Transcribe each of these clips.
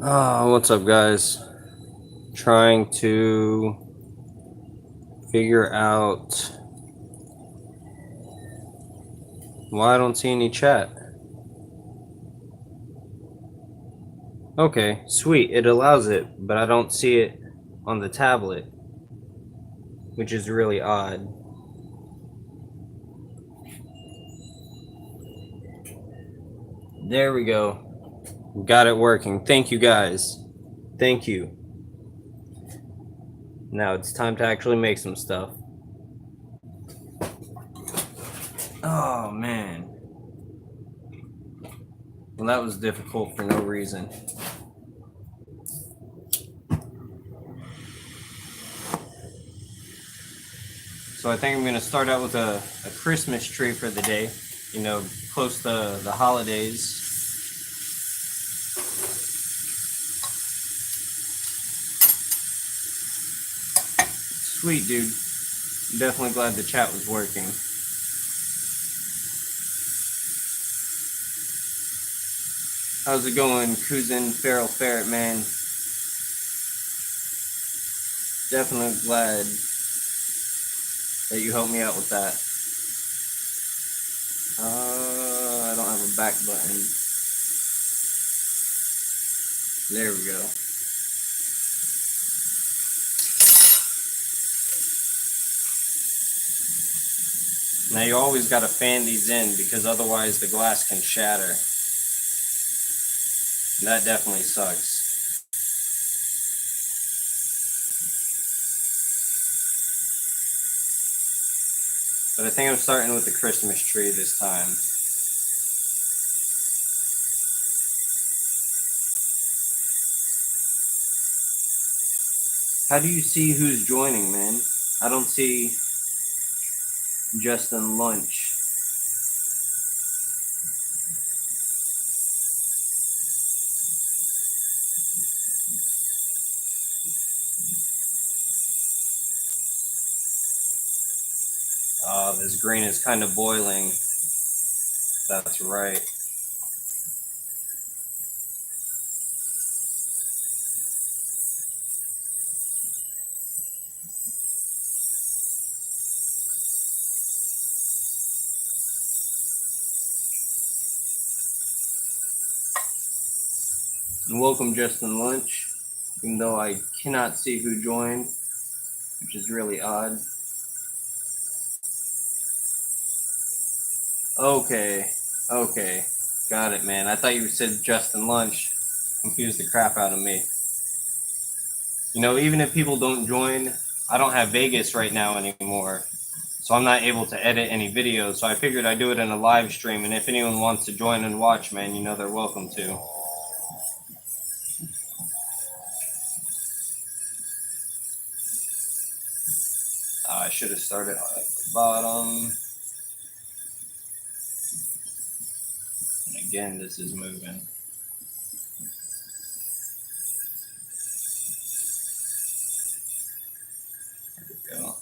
What's up, guys? Trying to figure out why I don't see any chat. Okay, sweet. It allows it, but I don't see it on the tablet, which is really odd. There we go. Got it working. Thank you, guys. Thank you. Now it's time to actually make some stuff. Oh, man. Well, that was difficult for no reason. So I think I'm going to start out with a Christmas tree for the day. You know, close to the holidays. Sweet, dude. I'm definitely glad the chat was working. How's it going, Kuzin Feral Ferret, man? Definitely glad that you helped me out with that. I don't have a back button. There we go. Now you always got to fan these in because otherwise the glass can shatter. That definitely sucks. But I think I'm starting with the Christmas tree this time. How do you see who's joining, man? I don't see Justin Lunch. This green is kind of boiling. That's right. And welcome, Justin Lunch, even though I cannot see who joined, which is really odd. Okay, okay, got it, man. I thought you said Justin Lunch. Confused the crap out of me. You know, even if people don't join, I don't have Vegas right now anymore, so I'm not able to edit any videos. So I figured I'd do it in a live stream, and if anyone wants to join and watch, man, you know they're welcome to. I should have started at the bottom. And again, this is moving. There we go.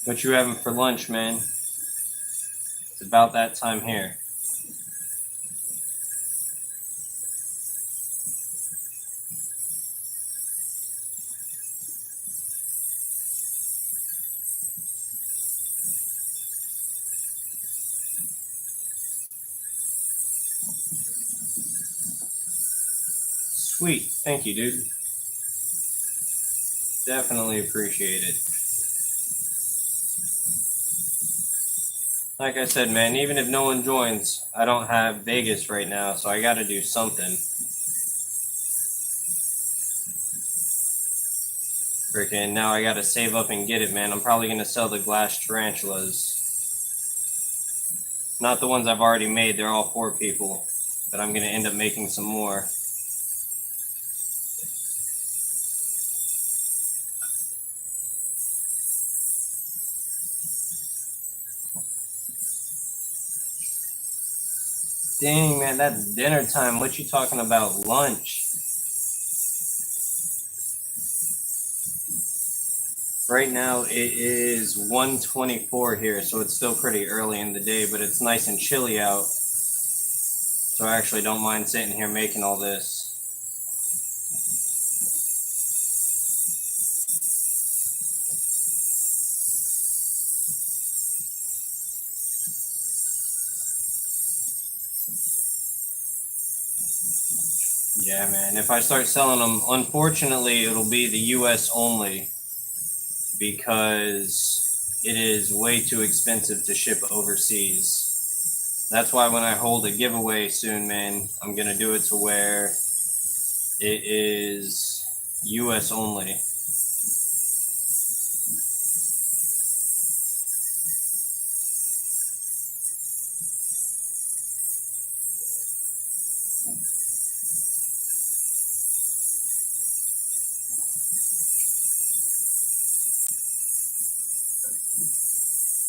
What you having for lunch, man? It's about that time here. Sweet. Thank you, dude. Definitely appreciate it. Like I said, man, even if no one joins, I don't have Vegas right now, so I gotta do something. Freaking now I gotta save up and get it, man. I'm probably gonna sell the glass tarantulas. Not the ones I've already made, they're all for people. But I'm gonna end up making some more. Dang, man, that's dinner time. What you talking about, lunch? Right now it is 1:24 here, so it's still pretty early in the day, but it's nice and chilly out. So I actually don't mind sitting here making all this. Yeah, man. If I start selling them, unfortunately, it'll be the US only because it is way too expensive to ship overseas. That's why when I hold a giveaway soon, man, I'm going to do it to where it is US only.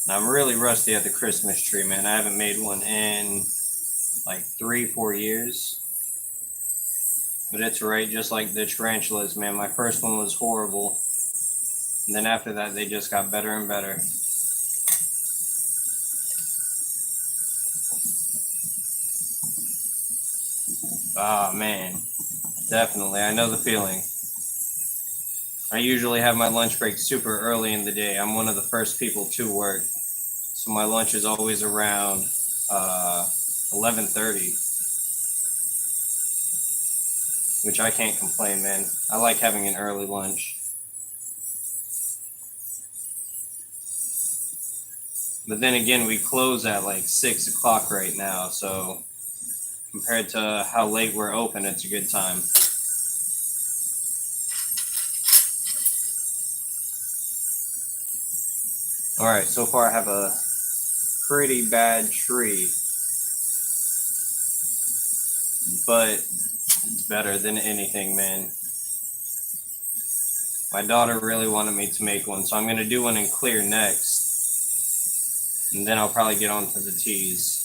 I'm really rusty at the Christmas tree, man. I haven't made one in like 3-4 years. But it's right, just like the tarantulas, man. My first one was horrible. And then after that, they just got better and better. Ah, man. Definitely. I know the feeling. I usually have my lunch break super early in the day. I'm one of the first people to work. So my lunch is always around 11:30, which I can't complain, man. I like having an early lunch. But then again, we close at like 6 o'clock right now. So compared to how late we're open, it's a good time. All right, so far I have a pretty bad tree, but it's better than anything, man. My daughter really wanted me to make one, so I'm going to do one in clear next, and then I'll probably get on to the teas.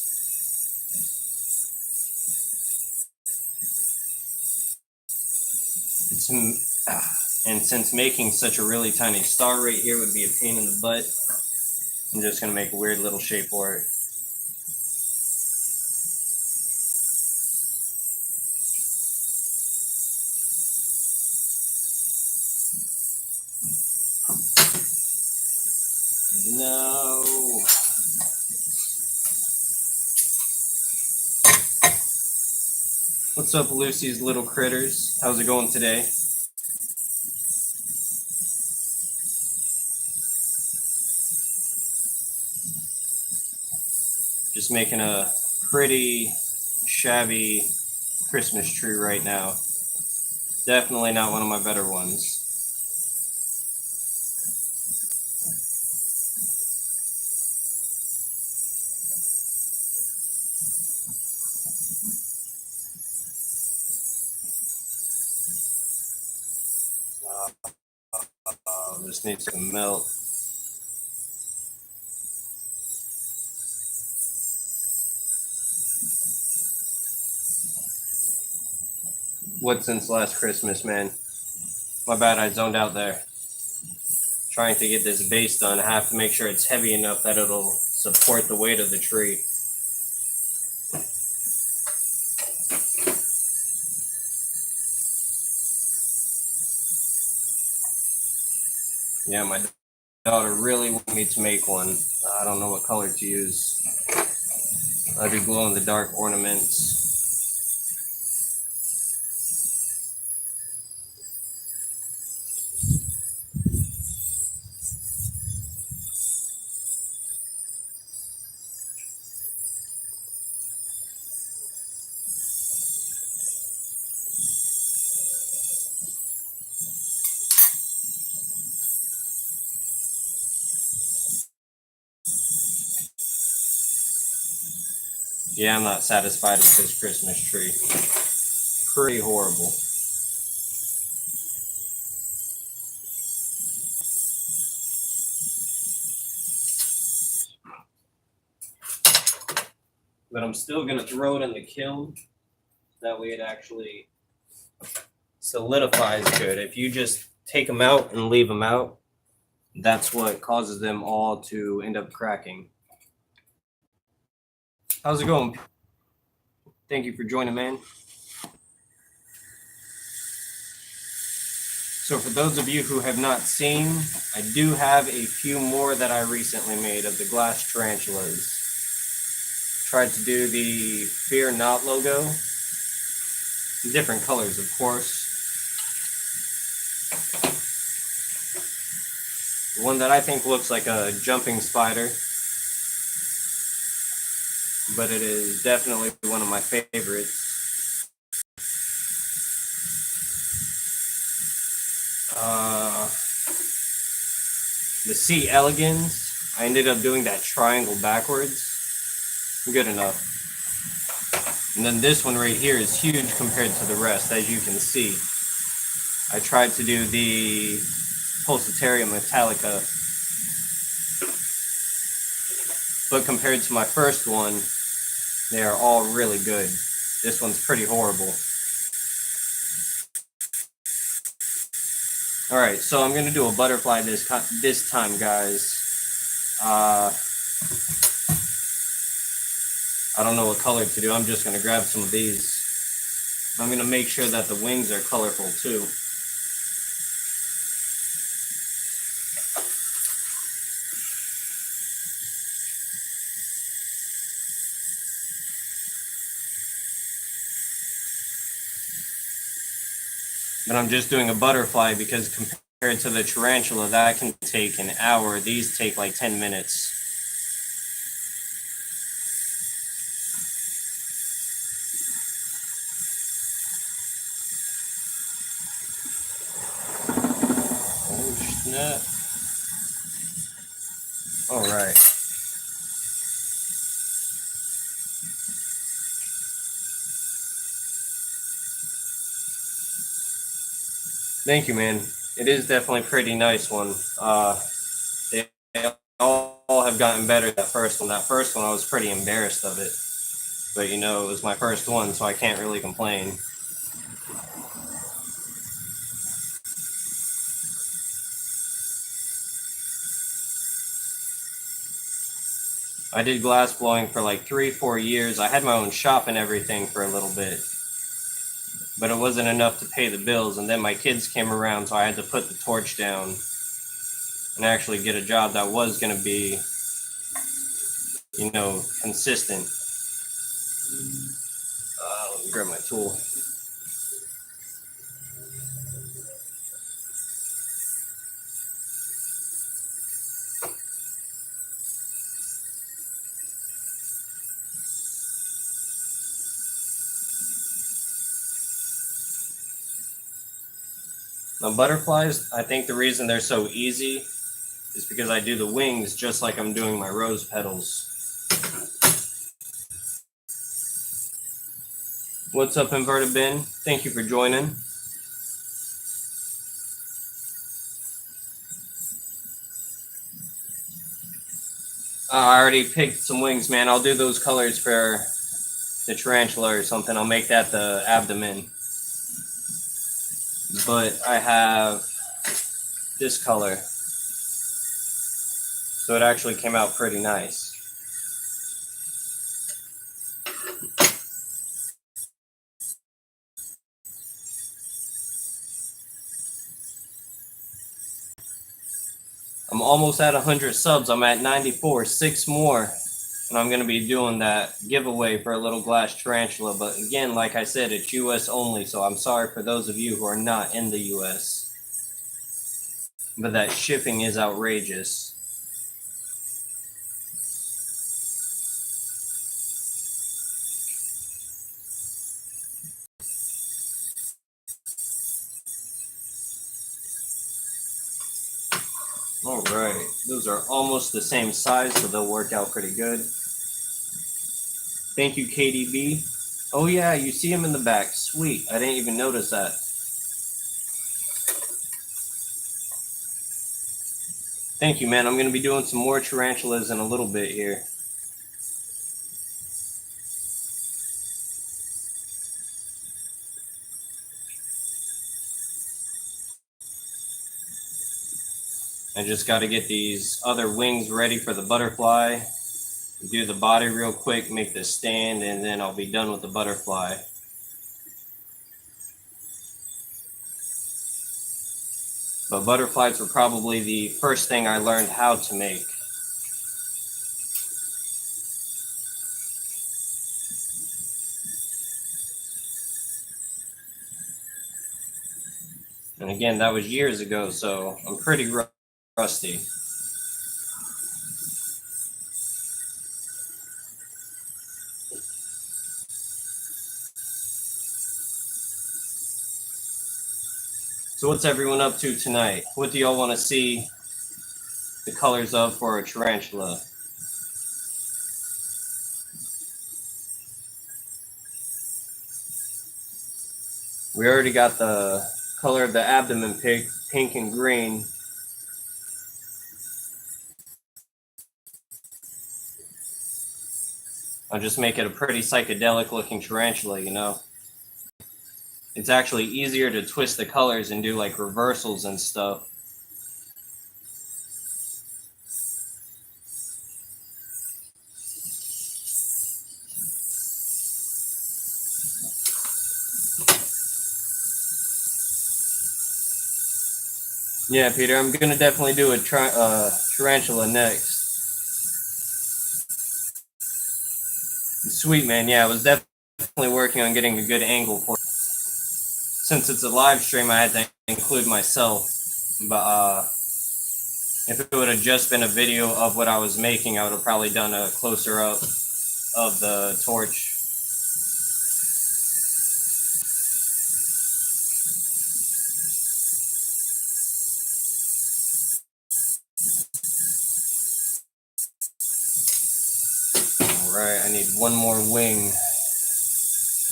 And since making such a really tiny star right here would be a pain in the butt, I'm just going to make a weird little shape for it. No. What's up, Lucy's little critters? How's it going today? Just making a pretty shabby Christmas tree right now. Definitely not one of my better ones. This needs to melt. What since last Christmas, man? My bad, I zoned out there. Trying to get this base done, I have to make sure it's heavy enough that it'll support the weight of the tree. Yeah, my daughter really wanted me to make one. I don't know what color to use. I do glow in the dark ornaments. Yeah, I'm not satisfied with this Christmas tree. Pretty horrible. but I'm still gonna throw it in the kiln. That way it actually solidifies good. If you just take them out and leave them out, that's what causes them all to end up cracking. How's it going? Thank you for joining, man. So for those of you who have not seen, I do have a few more that I recently made of the glass tarantulas. Tried to do the Fear Not logo. Different colors, of course. The one that I think looks like a jumping spider, but it is definitely one of my favorites. The C. elegans, I ended up doing that triangle backwards. Good enough. And then this one right here is huge compared to the rest, as you can see. I tried to do the Pulsitaria Metallica, but compared to my first one, they are all really good. This one's pretty horrible. All right, so I'm gonna do a butterfly this time, guys. I don't know what color to do. I'm just gonna grab some of these. I'm gonna make sure that the wings are colorful too. But I'm just doing a butterfly because compared to the tarantula, that can take an hour. These take like 10 minutes. Oh, snap. All right. Thank you, man. It is definitely a pretty nice one. They all have gotten better. That first one, I was pretty embarrassed of it. But you know, it was my first one, so I can't really complain. I did glass blowing for like 3-4 years. I had my own shop and everything for a little bit, but it wasn't enough to pay the bills. And then my kids came around, so I had to put the torch down and actually get a job that was going to be, you know, consistent. Let me grab my tool. Now, butterflies, I think the reason they're so easy is because I do the wings just like I'm doing my rose petals. What's up, Inverted Bin? Thank you for joining. I already picked some wings, man. I'll do those colors for the tarantula or something. I'll make that the abdomen. But I have this color. So it actually came out pretty nice. I'm almost at 100 subs. I'm at 94, 6 more. And I'm going to be doing that giveaway for a little glass tarantula. But again, like I said, it's US only. So I'm sorry for those of you who are not in the US. But that shipping is outrageous. All right, those are almost the same size, so they'll work out pretty good. Thank you, KDB. Oh yeah, you see him in the back. Sweet, I didn't even notice that. Thank you, man. I'm going to be doing some more tarantulas in a little bit here. I just got to get these other wings ready for the butterfly. Do the body real quick, make the stand, and then I'll be done with the butterfly. But butterflies were probably the first thing I learned how to make. And again, that was years ago, so I'm pretty rusty. So what's everyone up to tonight? What do y'all want to see the colors of for a tarantula? We already got the color of the abdomen pink and green. I'll just make it a pretty psychedelic looking tarantula, you know? It's actually easier to twist the colors and do like reversals and stuff. Yeah, Peter, I'm gonna definitely do a tarantula next. Sweet, man. Yeah, I was definitely working on getting a good angle for it. Since it's a live stream, I had to include myself. But if it would have just been a video of what I was making, I would have probably done a closer up of the torch. All right, I need one more wing.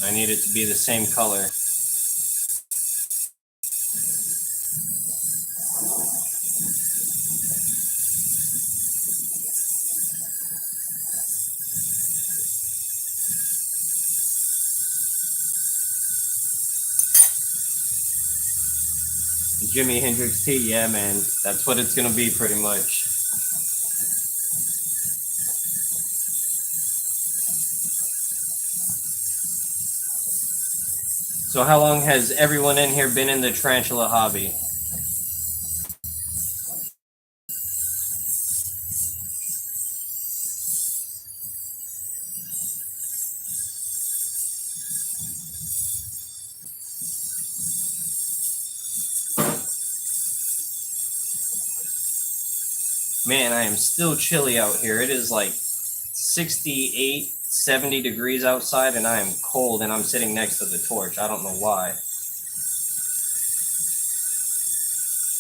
I need it to be the same color. Jimi Hendrix tea, yeah, man. That's what it's gonna be pretty much. So how long has everyone in here been in the tarantula hobby? Man, I am still chilly out here. It is like 68, 70 degrees outside, and I am cold, and I'm sitting next to the torch. I don't know why.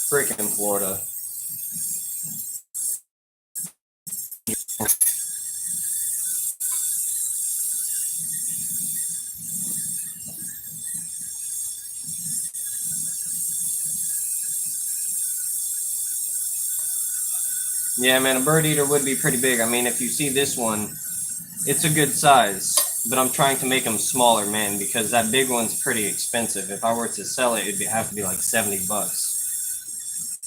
Frickin' Florida. Yeah, man, a bird eater would be pretty big. I mean, if you see this one, it's a good size, but I'm trying to make them smaller, man, because that big one's pretty expensive. If I were to sell it, it'd have to be like 70 bucks.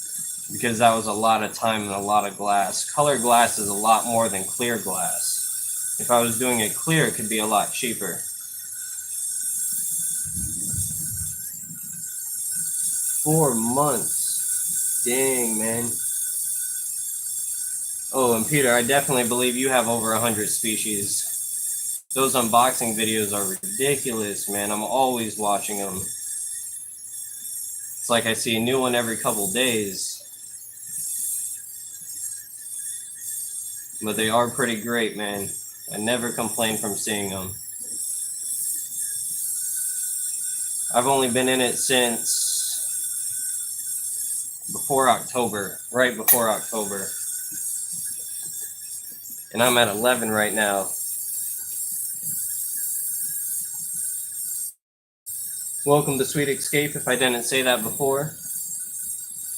Because that was a lot of time and a lot of glass. Color glass is a lot more than clear glass. If I was doing it clear, it could be a lot cheaper. 4 months. Dang, man. Oh, and Peter, I definitely believe you have over 100 species. Those unboxing videos are ridiculous, man. I'm always watching them. It's like I see a new one every couple days. But they are pretty great, man. I never complain from seeing them. I've only been in it since before October, right before October. And I'm at 11 right now. Welcome to Sweet Escape, if I didn't say that before.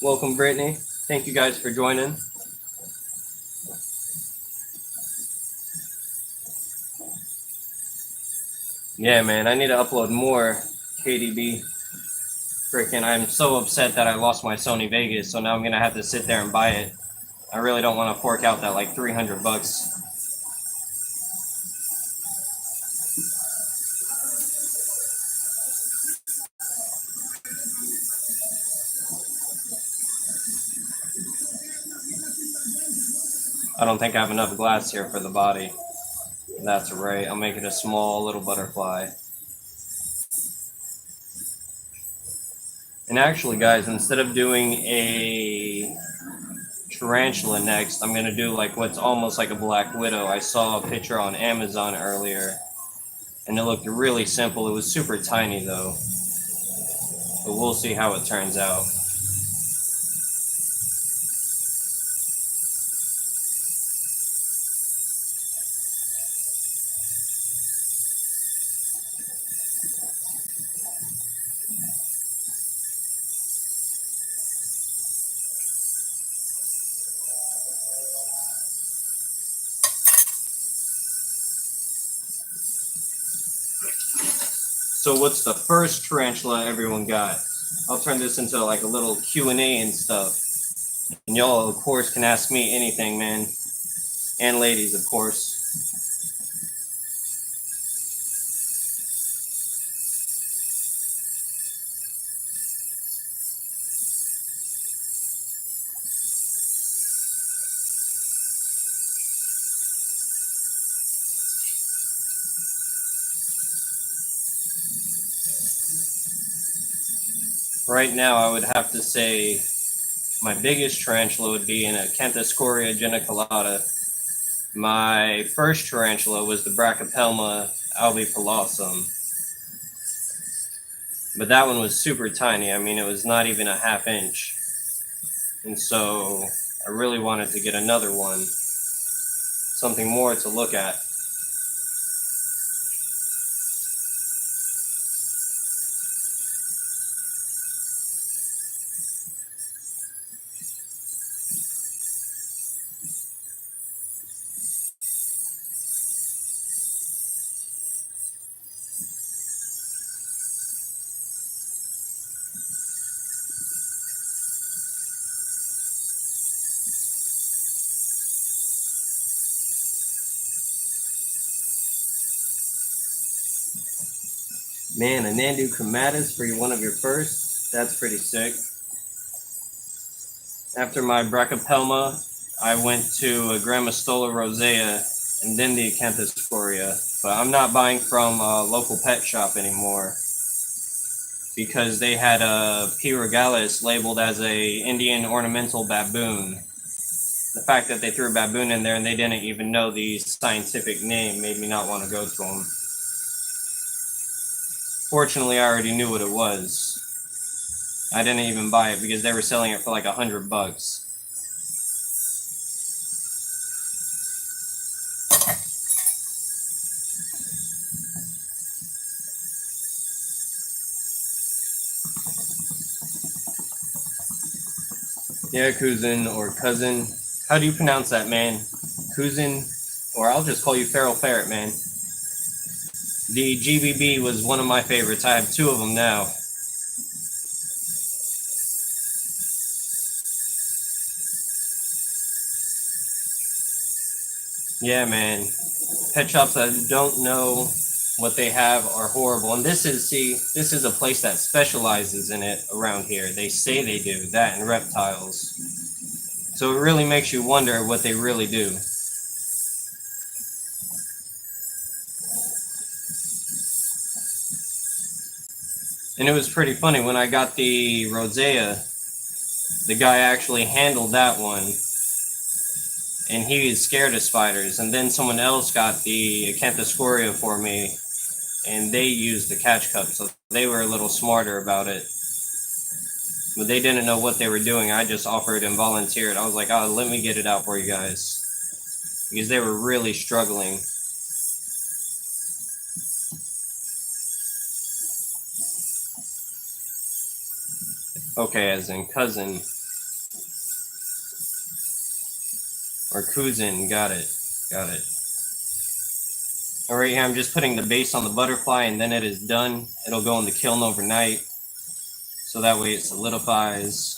Welcome, Brittany. Thank you guys for joining. Yeah, man, I need to upload more KDB. Freaking, I'm so upset that I lost my Sony Vegas, so now I'm gonna have to sit there and buy it. I really don't want to fork out that like 300 bucks. I don't think I have enough glass here for the body. That's right, I'll make it a small little butterfly. And actually, guys, instead of doing a tarantula next, I'm gonna do like what's almost like a black widow. I saw a picture on Amazon earlier, and it looked really simple. It was super tiny though, but we'll see how it turns out. So what's the first tarantula everyone got? I'll turn this into like a little Q&A and stuff. And y'all, of course, can ask me anything, man. And ladies, of course. Right now, I would have to say my biggest tarantula would be in a Acanthoscoria geniculata. My first tarantula was the Brachypelma albipilosum. But that one was super tiny. I mean, it was not even a half inch. And so I really wanted to get another one. Something more to look at. Man, a Nandu chromatus for one of your first? That's pretty sick. After my Brachypelma, I went to a Grammostola rosea and then the Acanthoscoria. But I'm not buying from a local pet shop anymore because they had a P. regalis labeled as a Indian ornamental baboon. The fact that they threw a baboon in there and they didn't even know the scientific name made me not want to go to them. Fortunately, I already knew what it was. I didn't even buy it because they were selling it for like $100. Yeah, cousin or cousin. How do you pronounce that, man? Cousin, or I'll just call you Feral Ferret, man. The GBB was one of my favorites. I have 2 of them now. Yeah, man. Pet shops that don't know what they have are horrible. And this is a place that specializes in it around here. They say they do that and reptiles. So it really makes you wonder what they really do. And it was pretty funny when I got the rosea, the guy actually handled that one. And he was scared of spiders. And then someone else got the Acanthoscoria for me, and they used the catch cup, so they were a little smarter about it. But they didn't know what they were doing. I just offered and volunteered. I was like, oh, let me get it out for you guys. Because they were really struggling. Okay, as in cousin. Or cousin, got it. Got it. Alright, here I'm just putting the base on the butterfly and then it is done. It'll go in the kiln overnight. so that way it solidifies.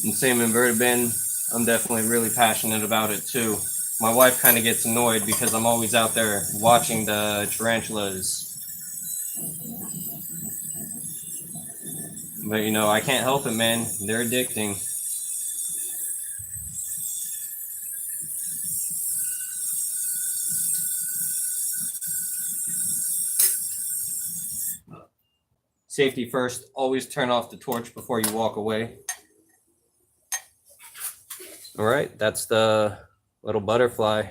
And same inverted bin, I'm definitely really passionate about it too. My wife kind of gets annoyed because I'm always out there watching the tarantulas. But you know, I can't help it, man. They're addicting. Safety first, always turn off the torch before you walk away. All right, that's the little butterfly.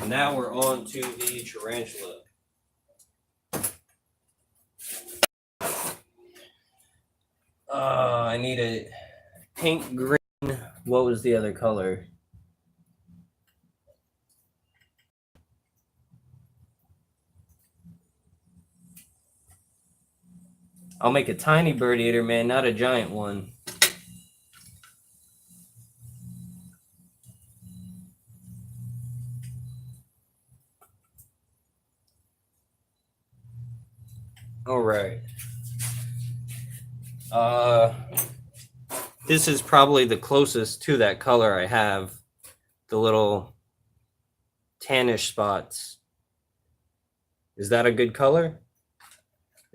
Now we're on to the tarantula. I need a pink, green. What was the other color? I'll make a tiny bird eater, man, not a giant one. All right. This is probably the closest to that color I have. The little tannish spots. Is that a good color?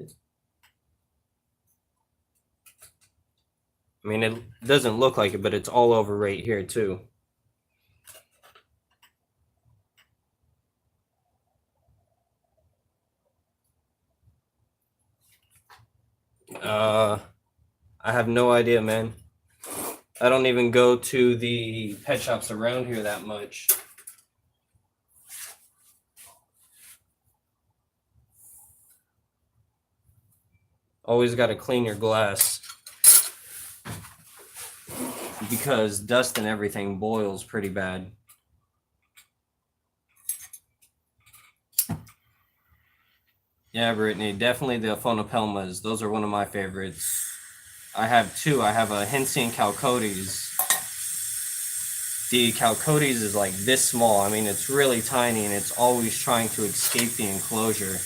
I mean, it doesn't look like it, but it's all over right here too. I have no idea, man. I don't even go to the pet shops around here that much. Always got to clean your glass because dust and everything boils pretty bad. Yeah, Brittany, definitely the Phonoplmas. Those are one of my favorites. I have two. I have a Hensi and Chalcodes. The Chalcodes is like this small. I mean, it's really tiny, and it's always trying to escape the enclosure.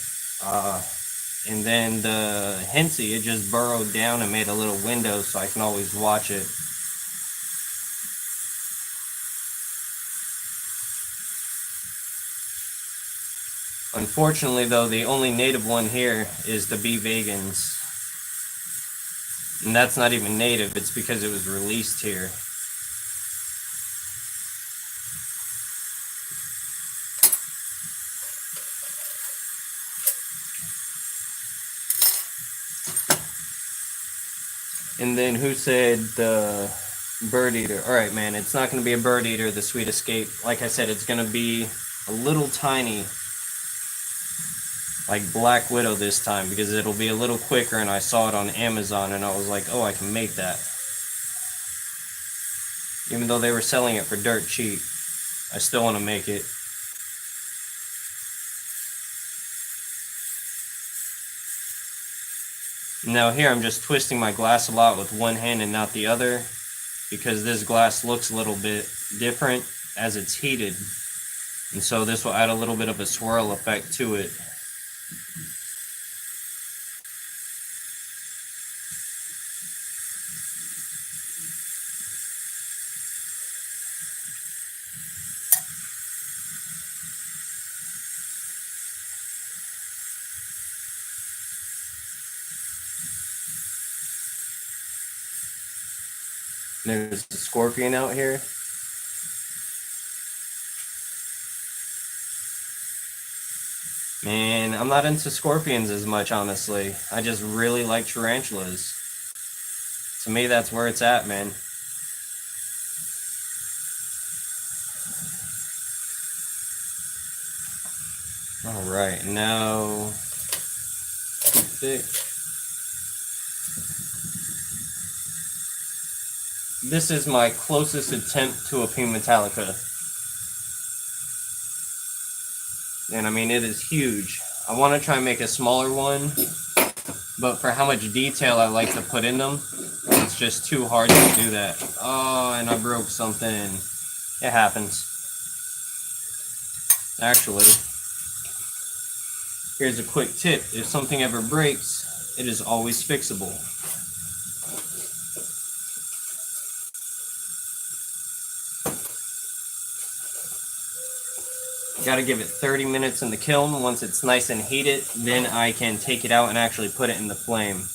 And then the Hensi, it just burrowed down and made a little window so I can always watch it. Unfortunately, though, the only native one here is the B. vagans. And that's not even native, it's because it was released here. And then who said the bird eater? All right, man, it's not going to be a bird eater, the Sweet Escape. Like I said, it's going to be a little tiny, like Black Widow this time, because it'll be a little quicker, and I saw it on Amazon, and I was like, oh, I can make that. Even though they were selling it for dirt cheap, I still want to make it. Now here I'm just twisting my glass a lot with one hand and not the other, because this glass looks a little bit different as it's heated. And so this will add a little bit of a swirl effect to it. There's a scorpion out here. Man, I'm not into scorpions as much, honestly. I just really like tarantulas. To me, that's where it's at, man. All right, now too thick. this is my closest attempt to a pink Metallica. And I mean, it is huge. I want to try and make a smaller one, but for how much detail I like to put in them, it's just too hard to do that. Oh, and I broke something. It happens. Actually, here's a quick tip. If something ever breaks, it is always fixable. Got to give it 30 minutes in the kiln. Once it's nice and heated, then I can take it out and actually put it in the flame.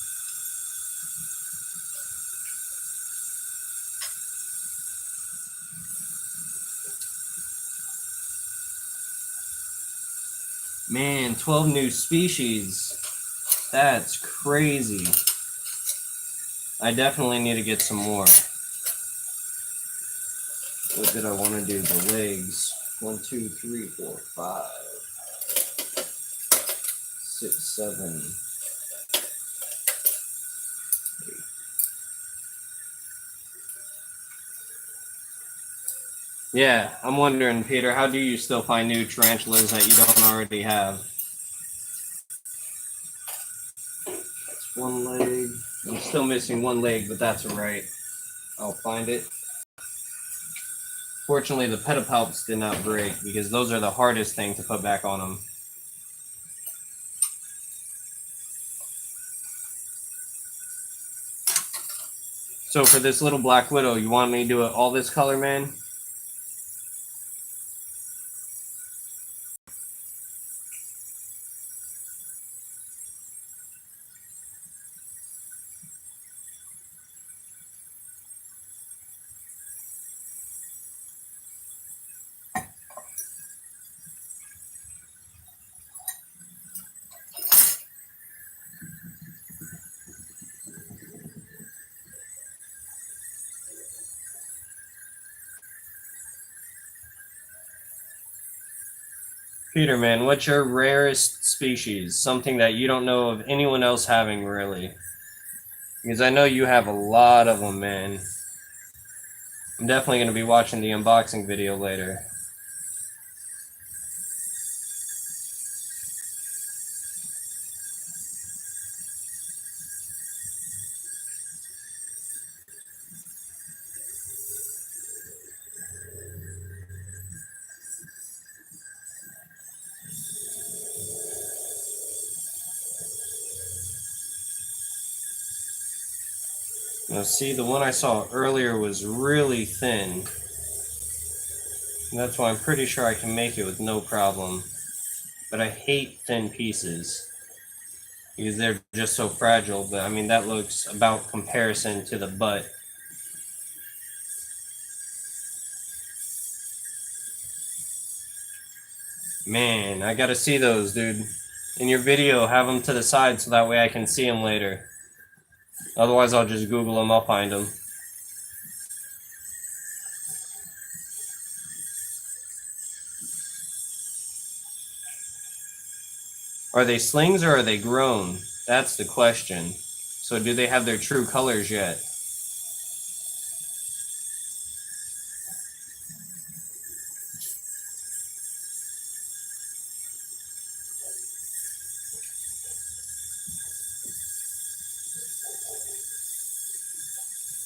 Man, 12 new species. That's crazy. I definitely need to get some more. What did I want to do? The legs. 1, 2, 3, 4, 5, 6, 7, 8. Yeah, I'm wondering, Peter, how do you still find new tarantulas that you don't already have? That's one leg. I'm still missing one leg, but that's alright. I'll find it. Fortunately, the pedipalps did not break because those are the hardest thing to put back on them. So for this little Black Widow, you want me to do it all this color, man? Peter, man, what's your rarest species? Something that you don't know of anyone else having, really. Because I know you have a lot of them, man. I'm definitely going to be watching the unboxing video later. Now, see, the one I saw earlier was really thin. And that's why I'm pretty sure I can make it with no problem. But I hate thin pieces because they're just so fragile. But I mean, that looks about comparison to the butt. Man, I gotta see those, dude. In your video, have them to the side so that way I can see them later. Otherwise, I'll just Google them, I'll find them. Are they slings or are they grown? That's the question. So do they have their true colors yet?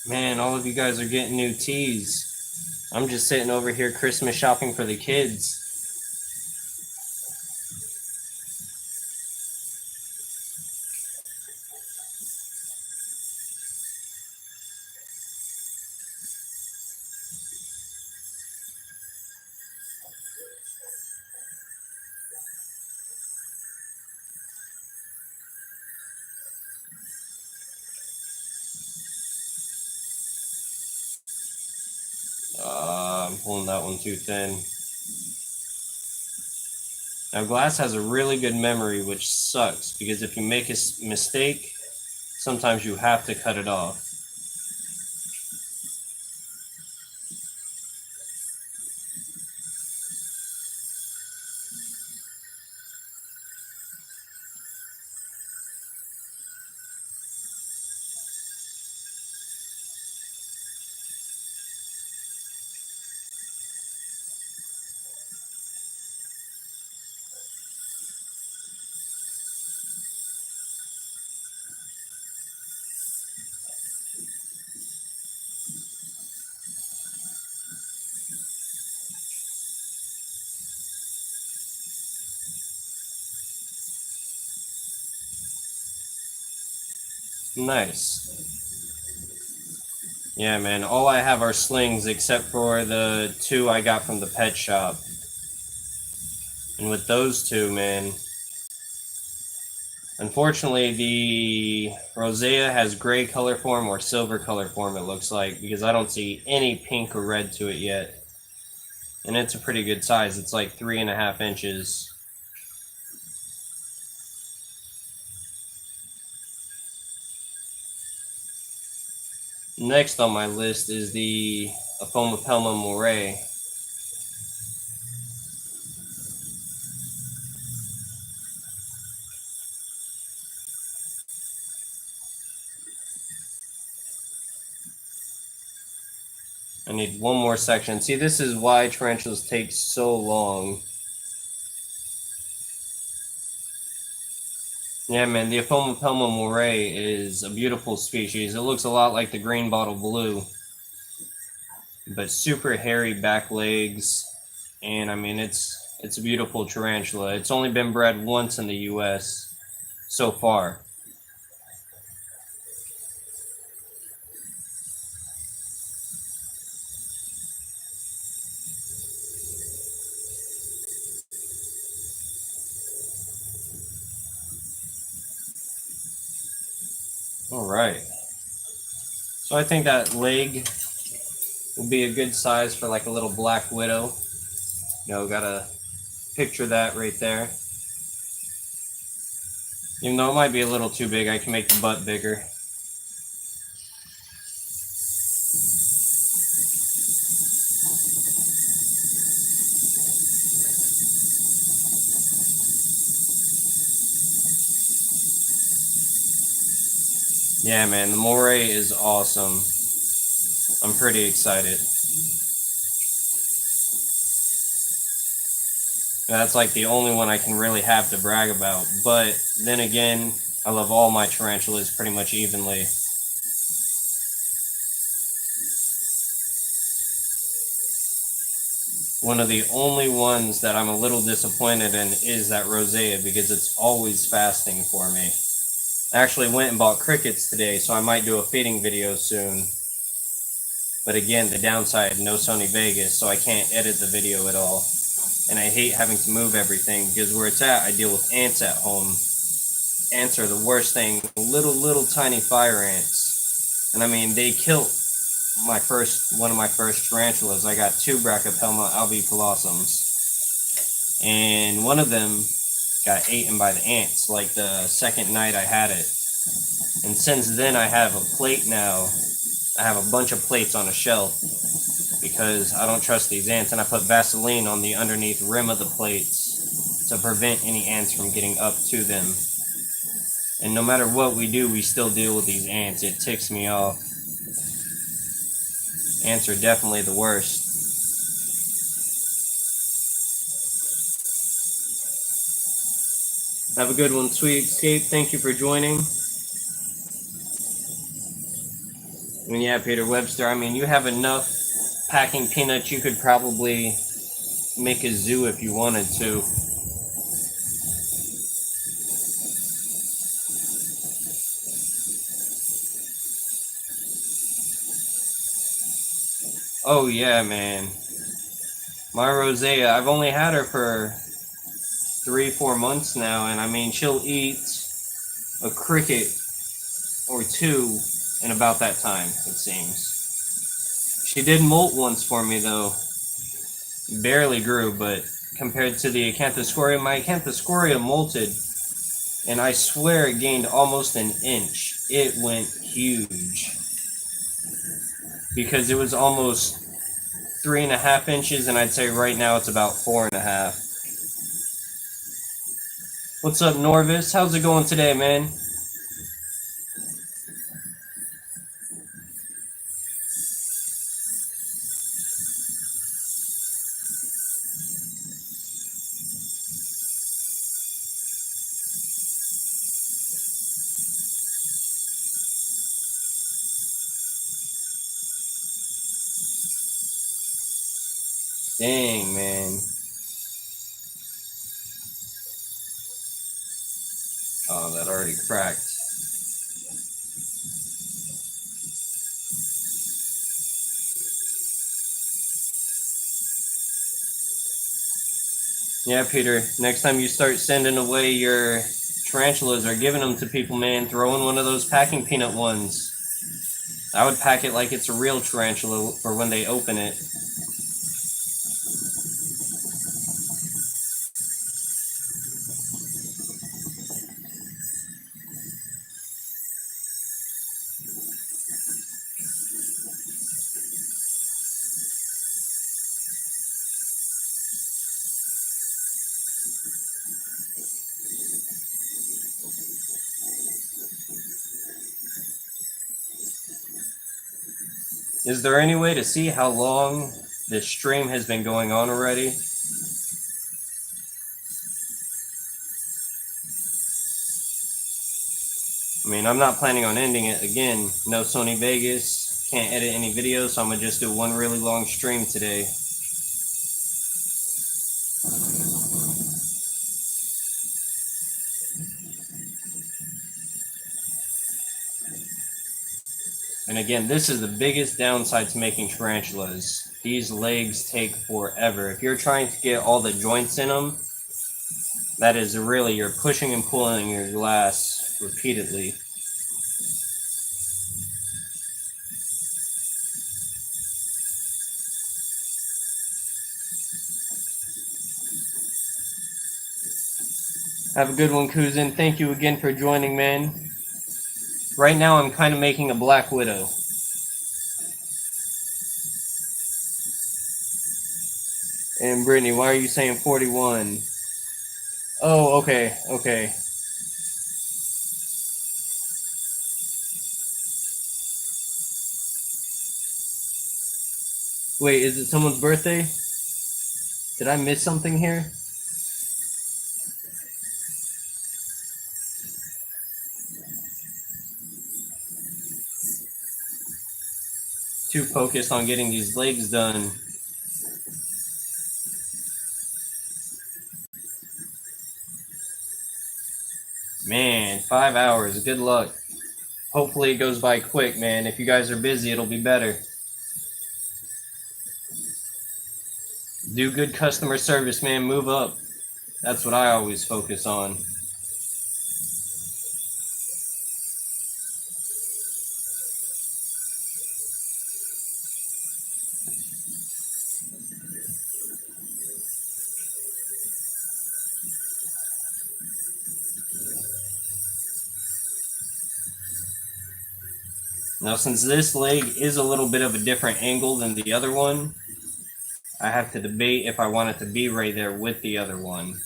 Man, all of you guys are getting new tees. I'm just sitting over here Christmas shopping for the kids. I'm pulling that one too thin. Now, glass has a really good memory, which sucks, because if you make a mistake, sometimes you have to cut it off. Nice. Yeah, man. All I have are slings except for the 2 I got from the pet shop. And with those 2, man, unfortunately the Rosea has gray color form or silver color form, it looks like, because I don't see any pink or red to it yet. And it's a pretty good size. It's like 3.5 inches. Next on my list is the Aphomopelma moray. I need one more section. See, this is why tarantulas take so long. Yeah, man, the Aphomopelma moray is a beautiful species. It looks a lot like the green bottle blue, but super hairy back legs, and I mean it's a beautiful tarantula. It's only been bred once in the U.S. so far. All right. So I think that leg will be a good size for like a little black widow. You know, gotta picture that right there. Even though it might be a little too big, I can make the butt bigger. Yeah, man, the moray is awesome. I'm pretty excited. That's like the only one I can really have to brag about. But then again, I love all my tarantulas pretty much evenly. One of the only ones that I'm a little disappointed in is that Rosea because it's always fasting for me. I actually went and bought crickets today, so I might do a feeding video soon. But again, the downside, no Sony Vegas, so I can't edit the video at all. And I hate having to move everything because where it's at, I deal with ants at home. Ants are the worst thing, little tiny fire ants. And I mean, they killed one of my first tarantulas. I got 2 Brachypelma albicolosums. And one of them got eaten by the ants like the second night I had it. And since then I have a plate now. I have a bunch of plates on a shelf because I don't trust these ants, and I put Vaseline on the underneath rim of the plates to prevent any ants from getting up to them. And no matter what we do, we still deal with these ants. It ticks me off. Ants are definitely the worst. Have a good one, Sweet Escape. Thank you for joining. And yeah, Peter Webster, I mean, you have enough packing peanuts, you could probably make a zoo if you wanted to. Oh yeah, man. My Rosea, I've only had her for 3-4 months now, and I mean, she'll eat a cricket or 2 in about that time, it seems. She did molt once for me, though. Barely grew, but compared to the Acanthoscoria, my Acanthoscoria molted, and I swear it gained almost an inch. It went huge. Because it was almost 3.5 inches, and I'd say right now it's about 4.5. What's up, Norvis? How's it going today, man? Dang, man. Oh, that already cracked. Yeah, Peter, next time you start sending away your tarantulas or giving them to people, man, throw in one of those packing peanut ones. I would pack it like it's a real tarantula for when they open it. Is there any way to see how long this stream has been going on already? I mean, I'm not planning on ending it. Again, no Sony Vegas, can't edit any videos, so I'm gonna just do one really long stream today. And again, this is the biggest downside to making tarantulas. These legs take forever. If you're trying to get all the joints in them, that is really, you're pushing and pulling your glass repeatedly. Have a good one, Kuzin. Thank you again for joining, man. Right now, I'm kind of making a Black Widow. And Brittany, why are you saying 41? Oh, okay, okay. Wait, is it someone's birthday? Did I miss something here? Too focused on getting these legs done. Man, 5 hours. Good luck. Hopefully it goes by quick, man. If you guys are busy, it'll be better. Do good customer service, man. Move up. That's what I always focus on. Now, since this leg is a little bit of a different angle than the other one, I have to debate if I want it to be right there with the other one.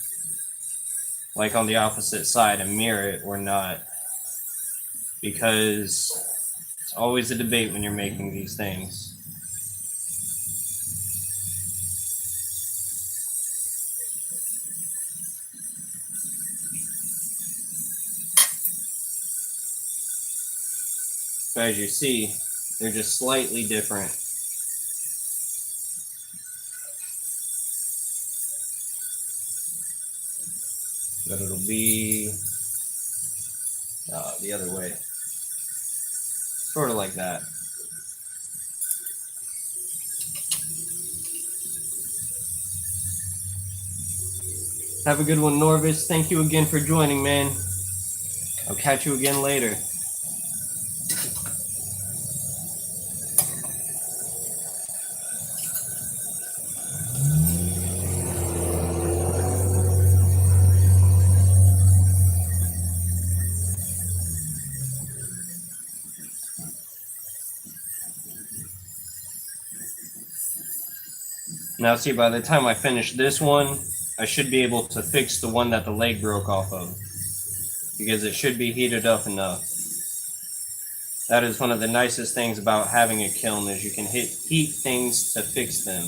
Like on the opposite side and mirror it or not. Because it's always a debate when you're making these things. But as you see, they're just slightly different. But it'll be the other way. Sort of like that. Have a good one, Norvis. Thank you again for joining, man. I'll catch you again later. Now see, by the time I finish this one, I should be able to fix the one that the leg broke off of. Because it should be heated up enough. That is one of the nicest things about having a kiln, is you can heat things to fix them.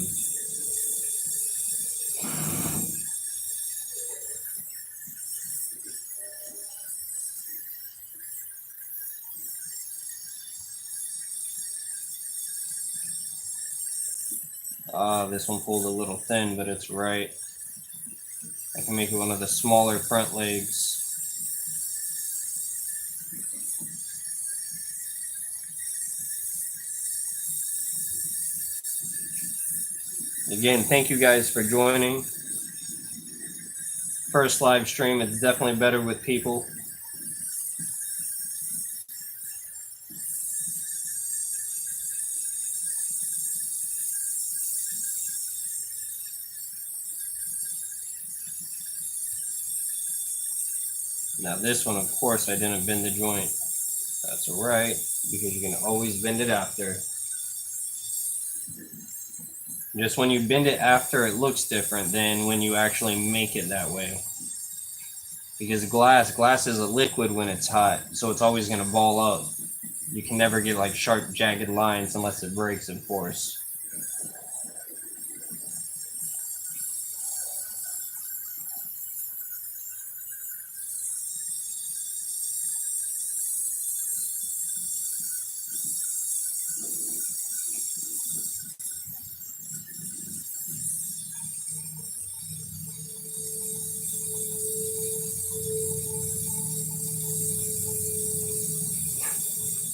This one pulled a little thin, but it's right. I can make it one of the smaller front legs. Again, thank you guys for joining. first live stream. It's definitely better with people. Now this one, of course, I didn't bend the joint. That's alright, because you can always bend it after. Just when you bend it after, it looks different than when you actually make it that way. Because glass is a liquid when it's hot, so it's always going to ball up. You can never get like sharp, jagged lines unless it breaks in force.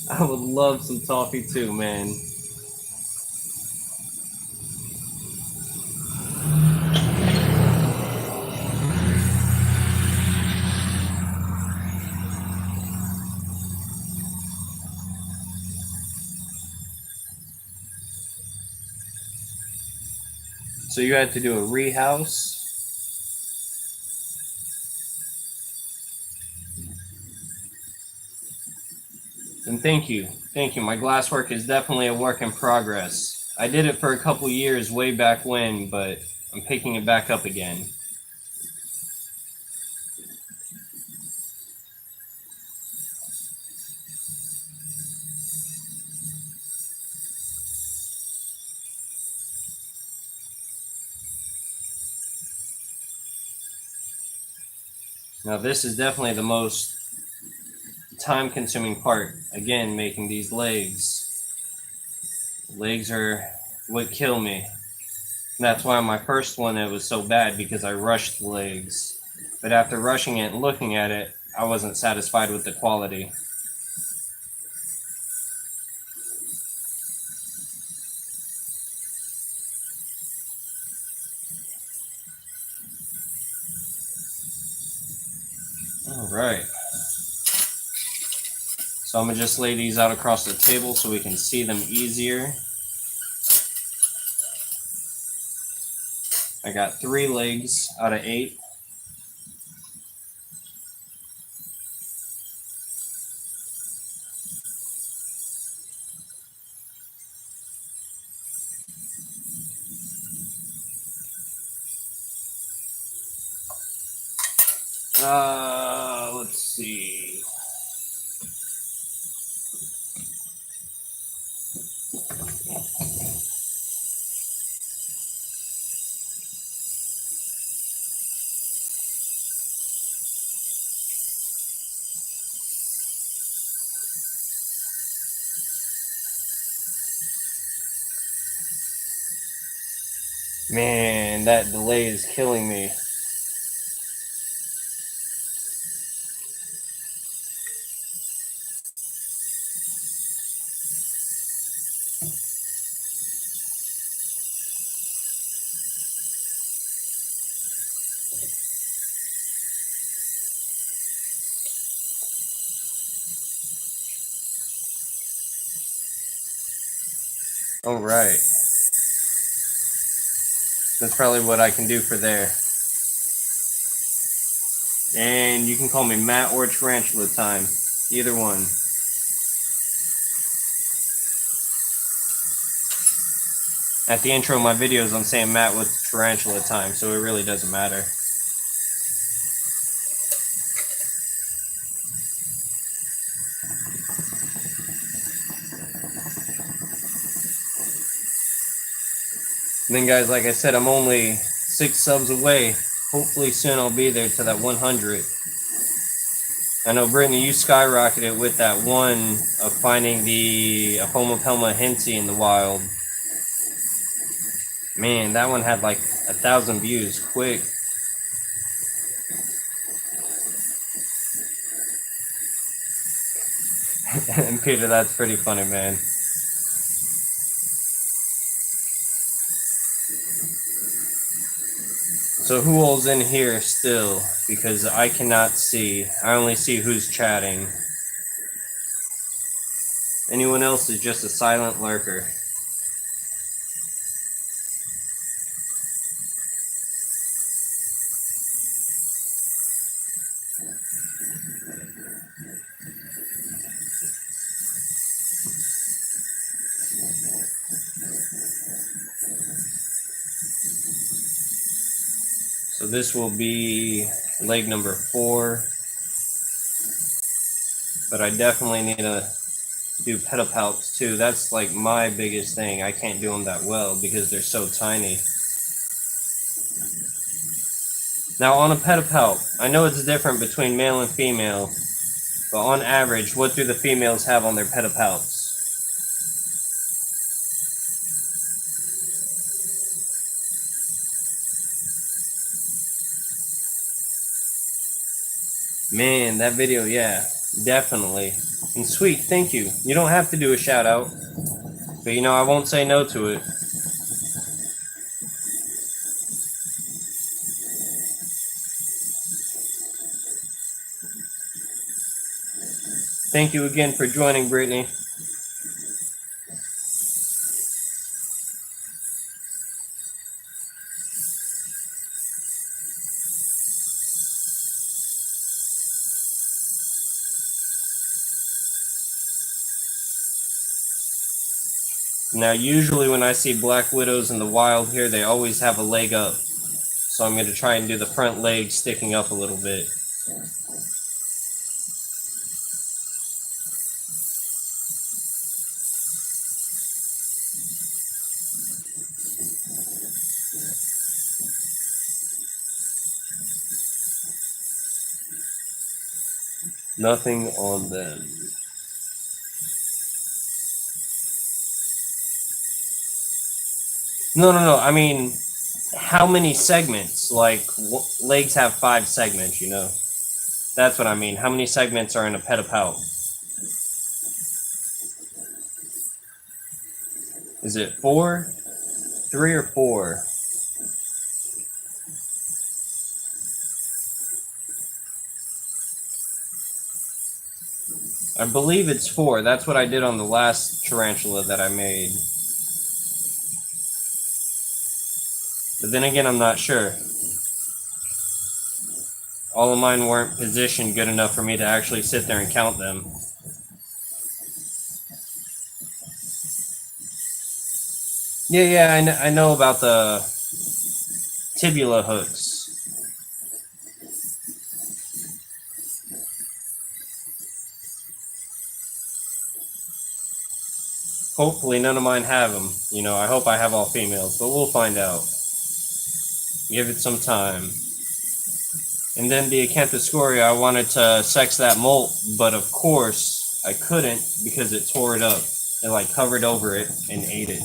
I would love some toffee too, man. So you had to do a rehouse? And thank you. Thank you. My glasswork is definitely a work in progress. I did it for a couple years way back when, but I'm picking it back up again. Now this is definitely the most time-consuming part. Again, making these legs. Legs are what kill me. And that's why my first one, it was so bad, because I rushed the legs. But after rushing it and looking at it, I wasn't satisfied with the quality. All right. So I'm gonna just lay these out across the table so we can see them easier. I got 3 legs out of 8. Let's see. Man, that delay is killing me. All right. That's probably what I can do for there. And you can call me Matt or Tarantula Time. Either one. At the intro of my videos, I'm saying Matt with Tarantula Time, so it really doesn't matter. And then guys, like I said, I'm only 6 subs away. Hopefully soon I'll be there to that 100. I know, Brittany, you skyrocketed with that one of finding the Apoma Henty in the wild. Man, that one had like 1,000 views quick. And Peter, that's pretty funny, man. So who all's in here still? Because I cannot see. I only see who's chatting. Anyone else is just a silent lurker. So this will be leg number 4. But I definitely need to do pedipalps too. That's like my biggest thing. I can't do them that well because they're so tiny. Now on a pedipalp, I know it's different between male and female, but on average, what do the females have on their pedipalps? Man, that video, yeah, definitely. And sweet, thank you. You don't have to do a shout out, but you know, I won't say no to it. Thank you again for joining, Brittany. Now, usually when I see black widows in the wild here, they always have a leg up. So I'm going to try and do the front leg sticking up a little bit. Nothing on them. No. I mean, how many segments? Like, legs have 5 segments, you know? That's what I mean. How many segments are in a pedipalp? Is it 4? 3 or 4? I believe it's 4. That's what I did on the last tarantula that I made. But then again, I'm not sure. All of mine weren't positioned good enough for me to actually sit there and count them. Yeah, I know about the tibula hooks. Hopefully none of mine have them. You know, I hope I have all females, but we'll find out. Give it some time. And then the Acanthoscoria, I wanted to sex that molt, but of course I couldn't because it tore it up. It like covered over it and ate it.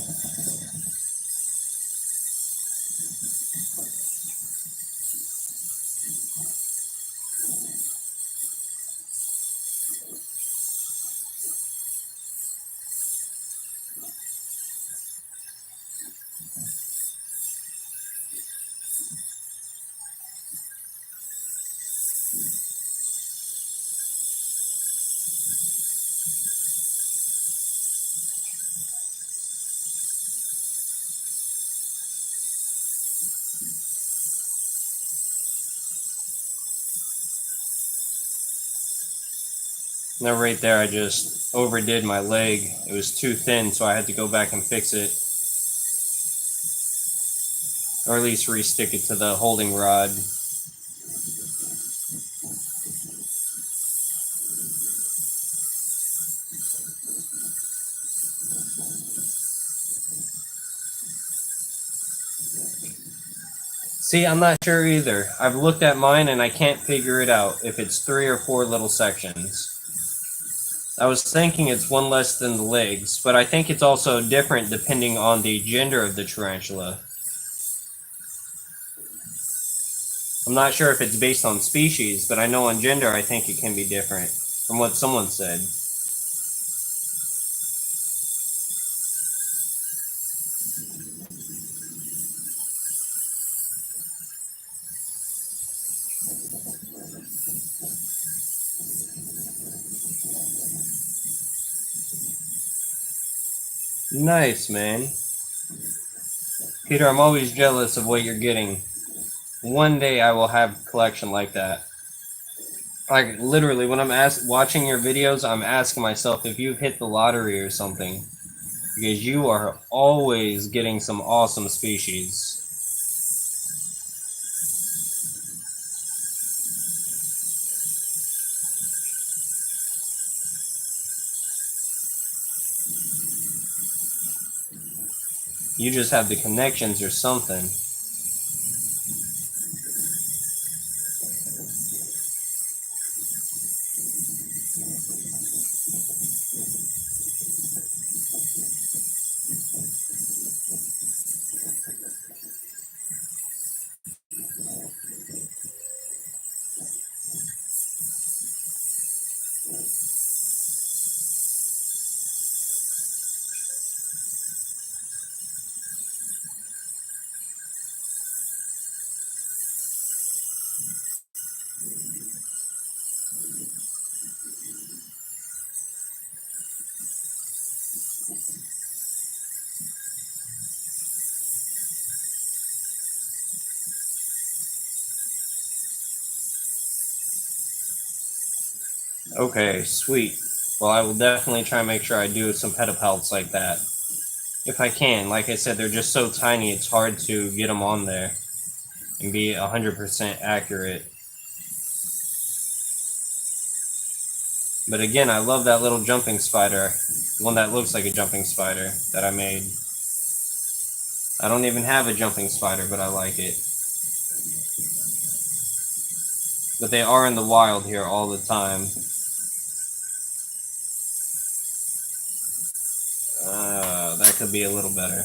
Now right there I just overdid my leg. It was too thin, so I had to go back and fix it. Or at least re-stick it to the holding rod. See, I'm not sure either. I've looked at mine and I can't figure it out if it's 3 or 4 little sections. I was thinking it's one less than the legs, but I think it's also different depending on the gender of the tarantula. I'm not sure if it's based on species, but I know on gender I think it can be different, from what someone said. Nice, man. Peter, I'm always jealous of what you're getting. One day I will have a collection like that. Like, literally, when I'm watching your videos, I'm asking myself if you've hit the lottery or something. Because you are always getting some awesome species. You just have the connections or something. Okay, sweet. Well, I will definitely try and make sure I do some pedipalps like that. If I can. Like I said, they're just so tiny, it's hard to get them on there and be 100% accurate. But again, I love that little jumping spider. The one that looks like a jumping spider that I made. I don't even have a jumping spider, but I like it. But they are in the wild here all the time. That could be a little better.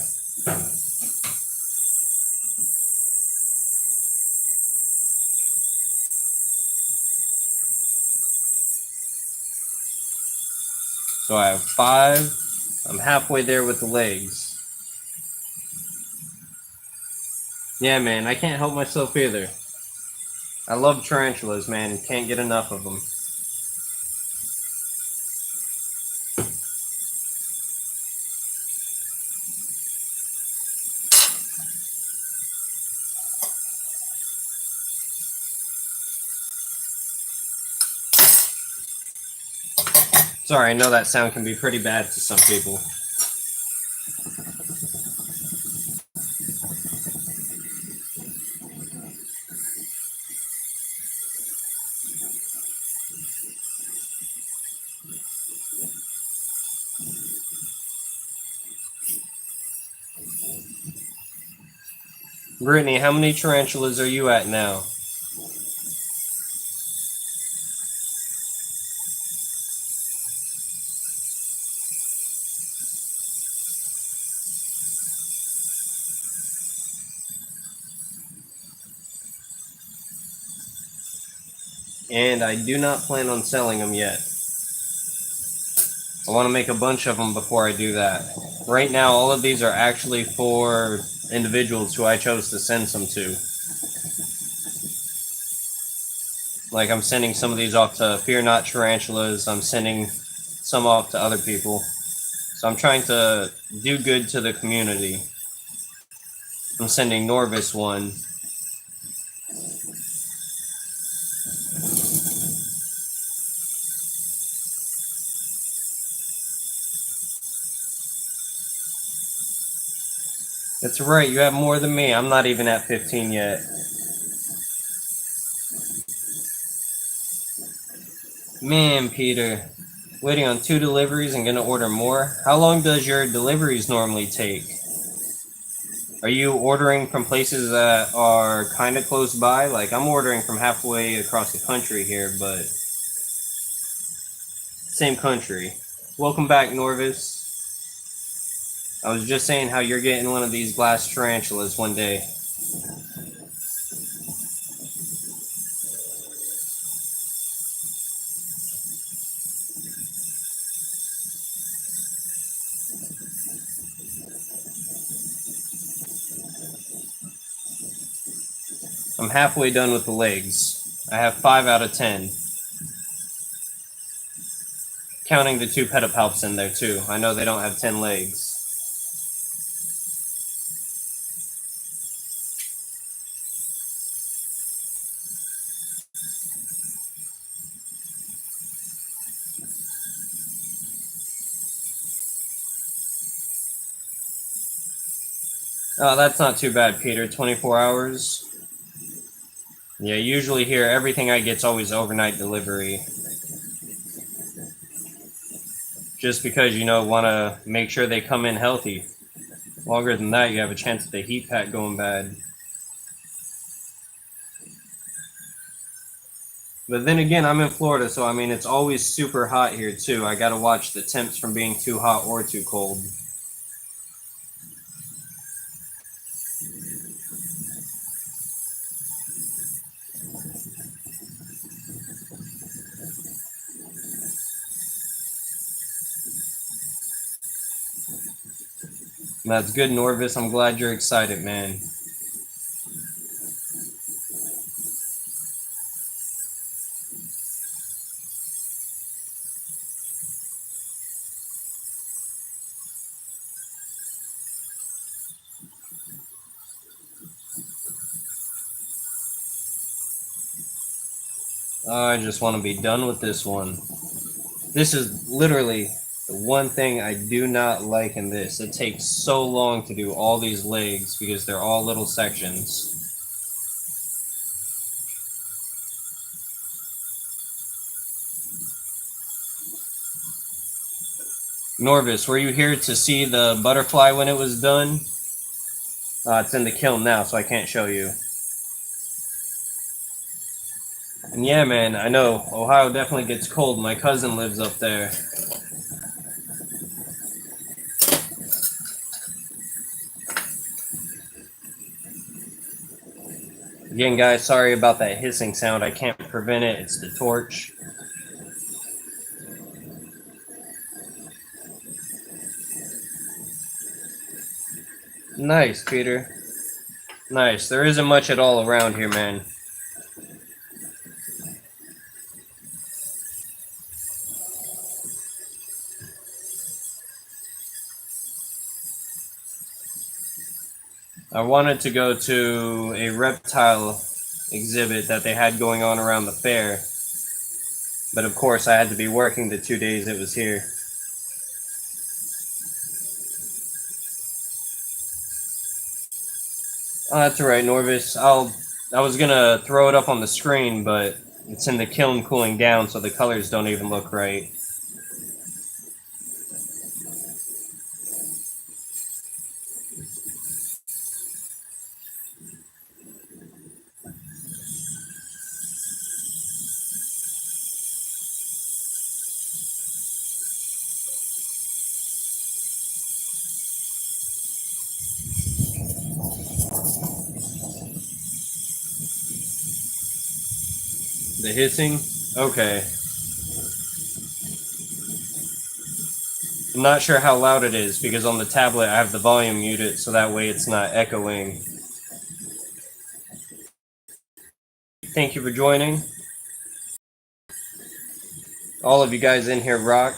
So I have 5. I'm halfway there with the legs. Yeah, man, I can't help myself either. I love tarantulas, man, and can't get enough of them. Sorry, I know that sound can be pretty bad to some people. Brittany, how many tarantulas are you at now? And I do not plan on selling them yet. I want to make a bunch of them before I do that. Right now, all of these are actually for individuals who I chose to send some to. Like, I'm sending some of these off to Fear Not Tarantulas. I'm sending some off to other people. So I'm trying to do good to the community. I'm sending Norvis one. That's right, you have more than me. I'm not even at 15 yet. Man, Peter, waiting on 2 deliveries and gonna order more? How long does your deliveries normally take? Are you ordering from places that are kind of close by? Like, I'm ordering from halfway across the country here, but same country. Welcome back, Norvis. I was just saying how you're getting one of these glass tarantulas one day. I'm halfway done with the legs. I have 5 out of 10. Counting the 2 pedipalps in there, too. I know they don't have 10 legs. Oh, that's not too bad, Peter. 24 hours. Yeah, usually here, everything I get's always overnight delivery. Just because, want to make sure they come in healthy. Longer than that, you have a chance of the heat pack going bad. But then again, I'm in Florida, so I mean, it's always super hot here too. I gotta watch the temps from being too hot or too cold. That's good, Norvis. I'm glad you're excited, man. I just want to be done with this one. This is literally the one thing I do not like in this. It takes so long to do all these legs because they're all little sections. Norvis, were you here to see the butterfly when it was done? It's in the kiln now, so I can't show you. And yeah, man, I know Ohio definitely gets cold. My cousin lives up there. Again, guys, sorry about that hissing sound. I can't prevent it. It's the torch. Nice, Peter. Nice. There isn't much at all around here, man. I wanted to go to a reptile exhibit that they had going on around the fair. But of course, I had to be working the 2 days it was here. Oh, that's all right, Norvis. I was gonna throw it up on the screen, but it's in the kiln cooling down, so the colors don't even look right. The hissing? Okay. I'm not sure how loud it is because on the tablet I have the volume muted so that way it's not echoing. Thank you for joining. All of you guys in here rock.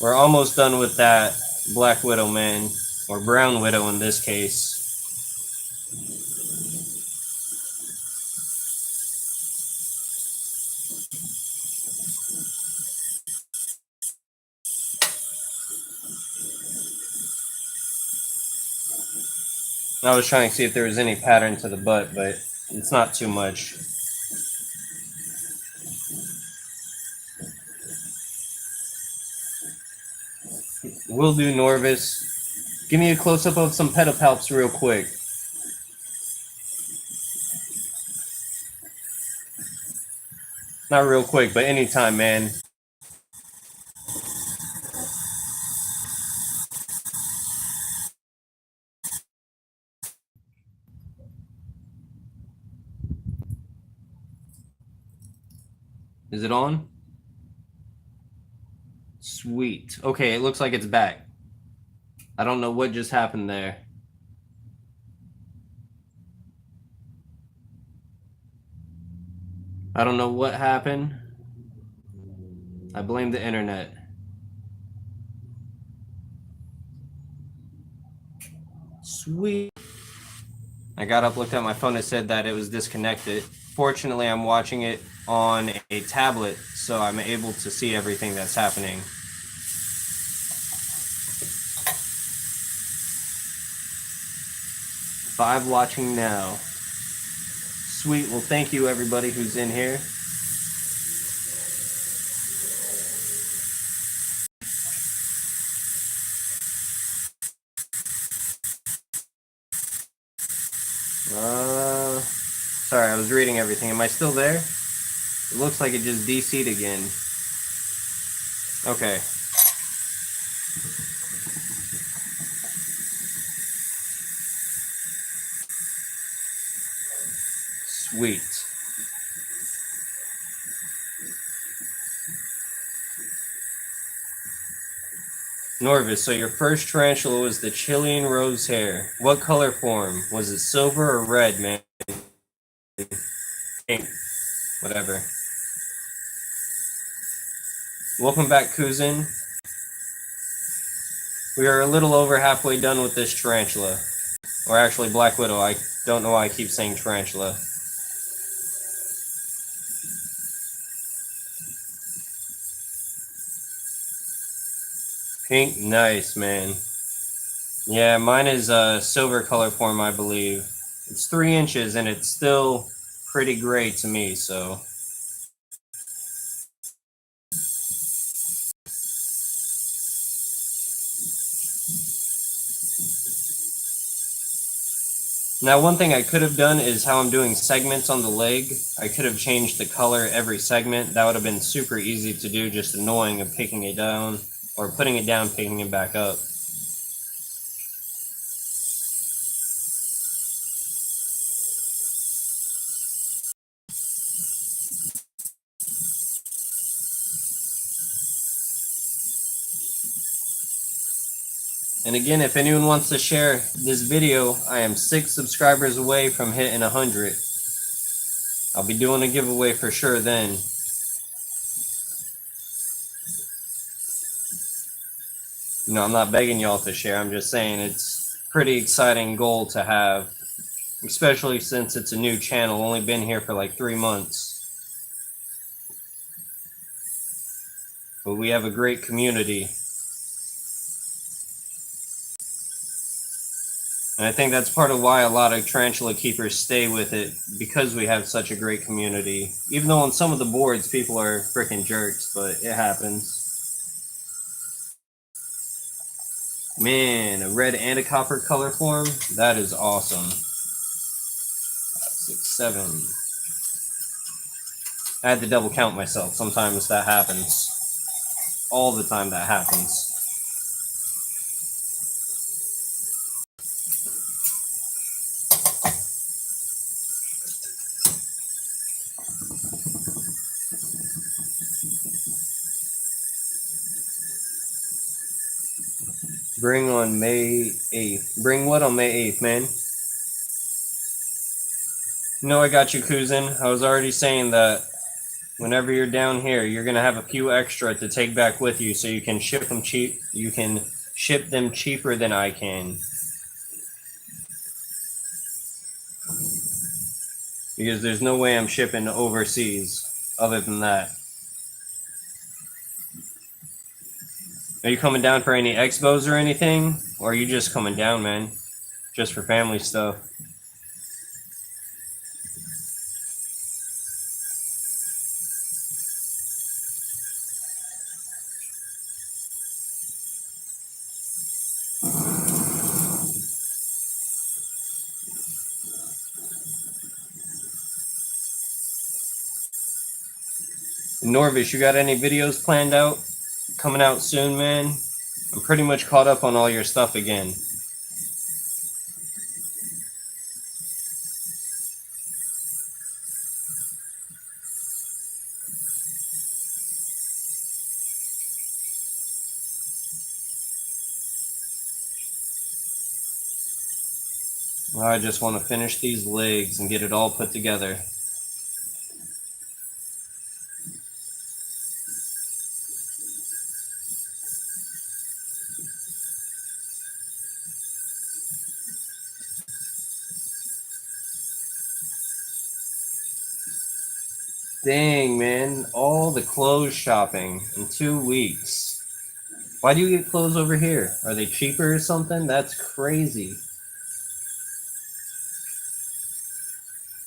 We're almost done with that Black Widow, man. Or Brown Widow in this case. I was trying to see if there was any pattern to the butt, but it's not too much. Will do, Norvis. Give me a close-up of some pedipalps real quick. Not real quick, but anytime, man. Is it on? Sweet. Okay, it looks like it's back. I don't know what just happened there. I don't know what happened. I blame the internet. Sweet. I got up, looked at my phone, and said that it was disconnected. Fortunately, I'm watching it on a tablet, so I'm able to see everything that's happening. Five watching now. Sweet. Well, thank you everybody who's in here. Sorry, I was reading everything. Am I still there? It looks like it just DC'd again. Okay. Sweet. Norvis, so your first tarantula was the Chilean rose hair. What color form? Was it silver or red, man? Pink. Whatever. Welcome back, Kuzin. We are a little over halfway done with this tarantula. Or actually, Black Widow. I don't know why I keep saying tarantula. Pink, nice, man. Yeah, mine is a silver color form, I believe. It's 3 inches, and it's still pretty gray to me, so... Now, one thing I could have done is how I'm doing segments on the leg. I could have changed the color every segment. That would have been super easy to do, just annoying of picking it down, or putting it down, picking it back up. And again, if anyone wants to share this video, I am 6 subscribers away from hitting 100. I'll be doing a giveaway for sure then. You know, I'm not begging y'all to share. I'm just saying it's a pretty exciting goal to have, especially since it's a new channel, only been here for like 3 months. But we have a great community. And I think that's part of why a lot of tarantula keepers stay with it, because we have such a great community. Even though on some of the boards people are freaking jerks, but it happens. Man, a red and a copper color form? That is awesome. 5, 6, 7. I had to double count myself. Sometimes that happens. All the time that happens. Bring on May 8th. Bring what on May 8th, man? No, I got you, Kuzin. I was already saying that whenever you're down here, you're going to have a few extra to take back with you so you can ship them cheap. You can ship them cheaper than I can. Because there's no way I'm shipping overseas other than that. Are you coming down for any expos or anything? Or are you just coming down, man? Just for family stuff? Norvis, you got any videos planned out? Coming out soon, man? I'm pretty much caught up on all your stuff again. I just want to finish these legs and get it all put together. Dang, man. All the clothes shopping in 2 weeks. Why do you get clothes over here? Are they cheaper or something? That's crazy.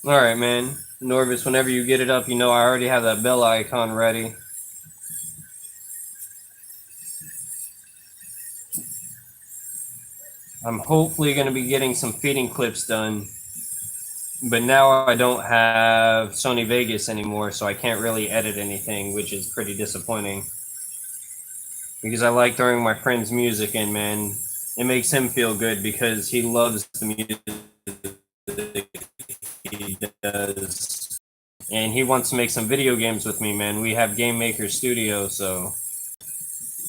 Alright, man. Norvis, whenever you get it up, you know I already have that bell icon ready. I'm hopefully going to be getting some feeding clips done. But now I don't have Sony Vegas anymore, so I can't really edit anything, which is pretty disappointing. Because I like throwing my friend's music in, man. It makes him feel good because he loves the music he does. And he wants to make some video games with me, man. We have Game Maker Studio, so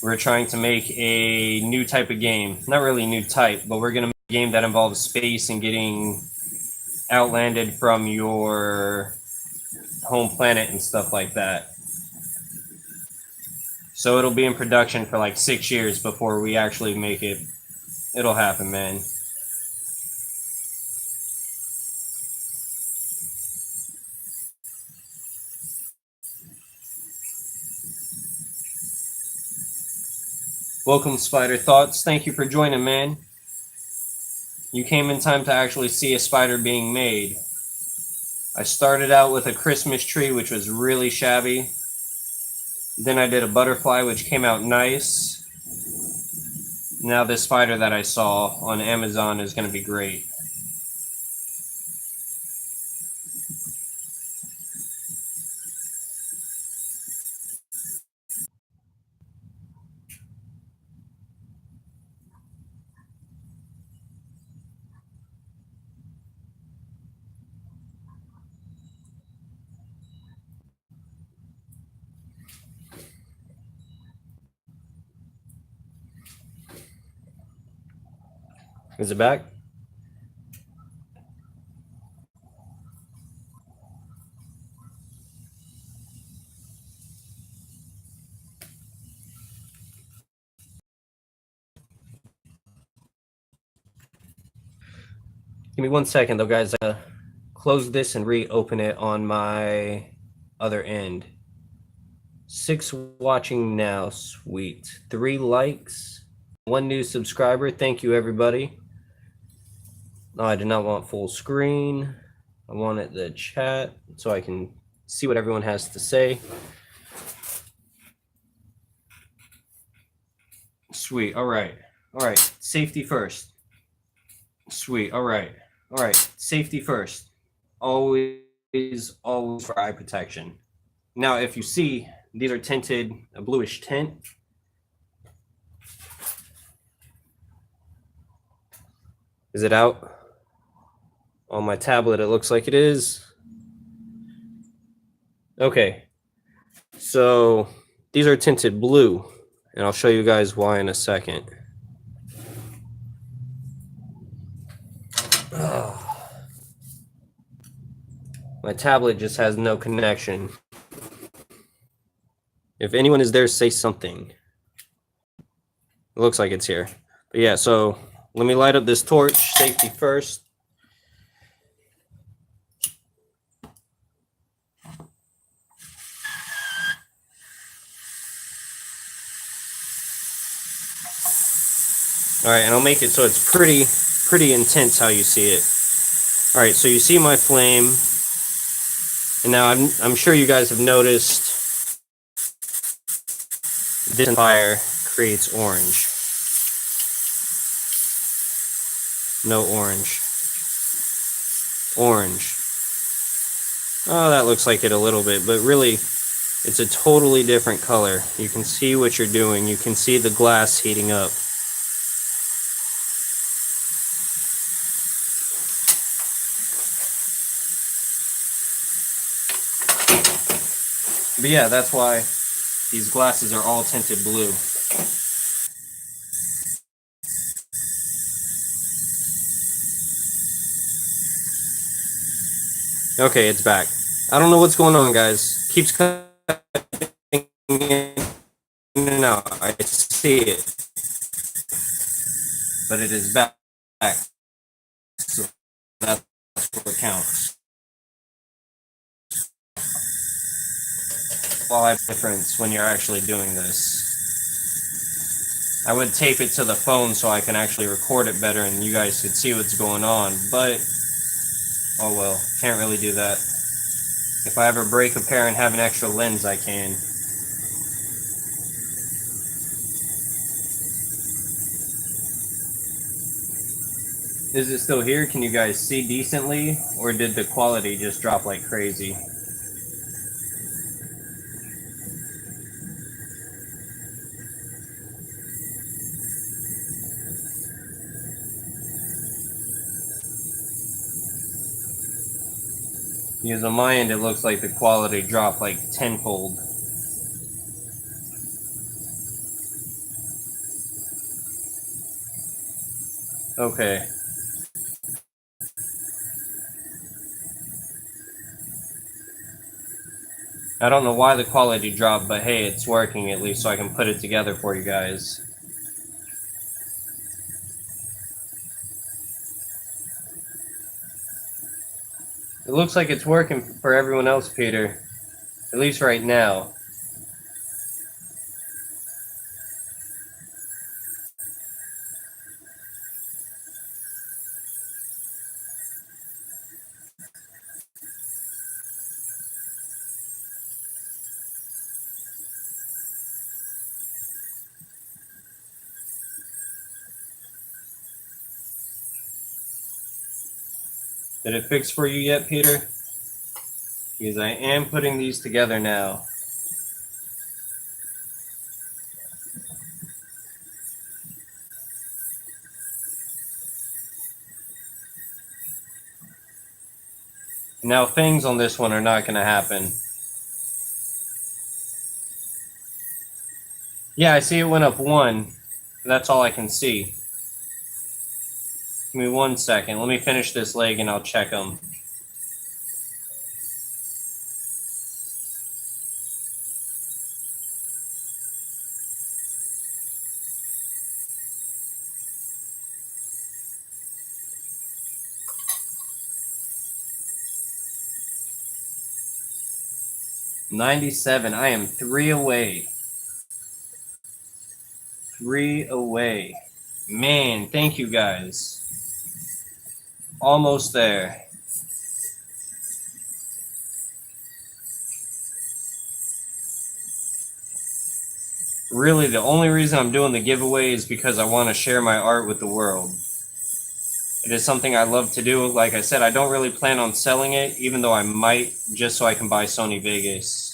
we're trying to make a new type of game. Not really new type, but we're going to make a game that involves space and getting outlanded from your home planet and stuff like that. So it'll be in production for like 6 years before we actually make it. It'll happen, man. Welcome, Spider Thoughts. Thank you for joining, man. You came in time to actually see a spider being made. I started out with a Christmas tree, which was really shabby. Then I did a butterfly, which came out nice. Now this spider that I saw on Amazon is going to be great. Is it back? Give me 1 second, though, guys. Close this and reopen it on my other end. 6 watching now. Sweet. 3 likes. 1 new subscriber. Thank you, everybody. No, I did not want full screen. I wanted the chat so I can see what everyone has to say. Sweet. All right. All right. Safety first. Sweet. All right. All right. Safety first. Always for eye protection. Now, if you see, these are tinted a bluish tint. Is it out? On my tablet, it looks like it is. Okay. So these are tinted blue, and I'll show you guys why in a second. My tablet just has no connection. If anyone is there, say something. It looks like it's here. But yeah, so let me light up this torch. Safety first. All right, and I'll make it so it's pretty intense how you see it. All right, so you see my flame. And now I'm sure you guys have noticed this fire creates orange. No orange. Orange. Oh, that looks like it a little bit, but really it's a totally different color. You can see what you're doing. You can see the glass heating up. But yeah, that's why these glasses are all tinted blue. Okay, it's back. I don't know what's going on, guys. Keeps cutting in and out. I see it. But it is back. So that's what counts. while I difference when you're actually doing this. I would tape it to the phone so I can actually record it better and you guys could see what's going on, but oh well, can't really do that. If I ever break a pair and have an extra lens, I can. Is it still here? Can you guys see decently? Or did the quality just drop like crazy? Because on my end, it looks like the quality dropped like tenfold. Okay. I don't know why the quality dropped, but hey, it's working at least so I can put it together for you guys. It looks like it's working for everyone else, Peter. At least right now. Did it fix for you yet, Peter? Because I am putting these together now. Now, things on this one are not going to happen. Yeah, I see it went up 1. That's all I can see. Give me 1 second. Let me finish this leg and I'll check them. $97. I am 3 away. 3 away. Man, thank you guys. Almost there. Really, the only reason I'm doing the giveaway is because I want to share my art with the world. It is something I love to do. Like I said, I don't really plan on selling it, even though I might, just so I can buy Sony Vegas.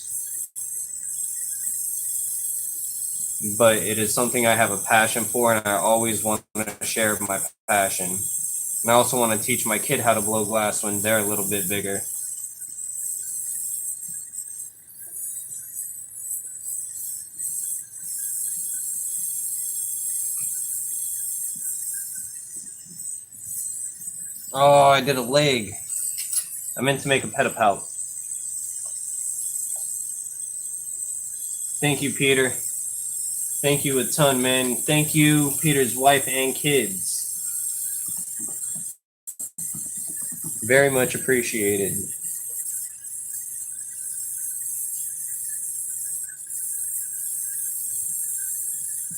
But it is something I have a passion for, and I always want to share my passion. And I also want to teach my kid how to blow glass when they're a little bit bigger. Oh, I did a leg. I meant to make a pedipalp. Thank you, Peter. Thank you a ton, man. Thank you, Peter's wife and kids. Very much appreciated.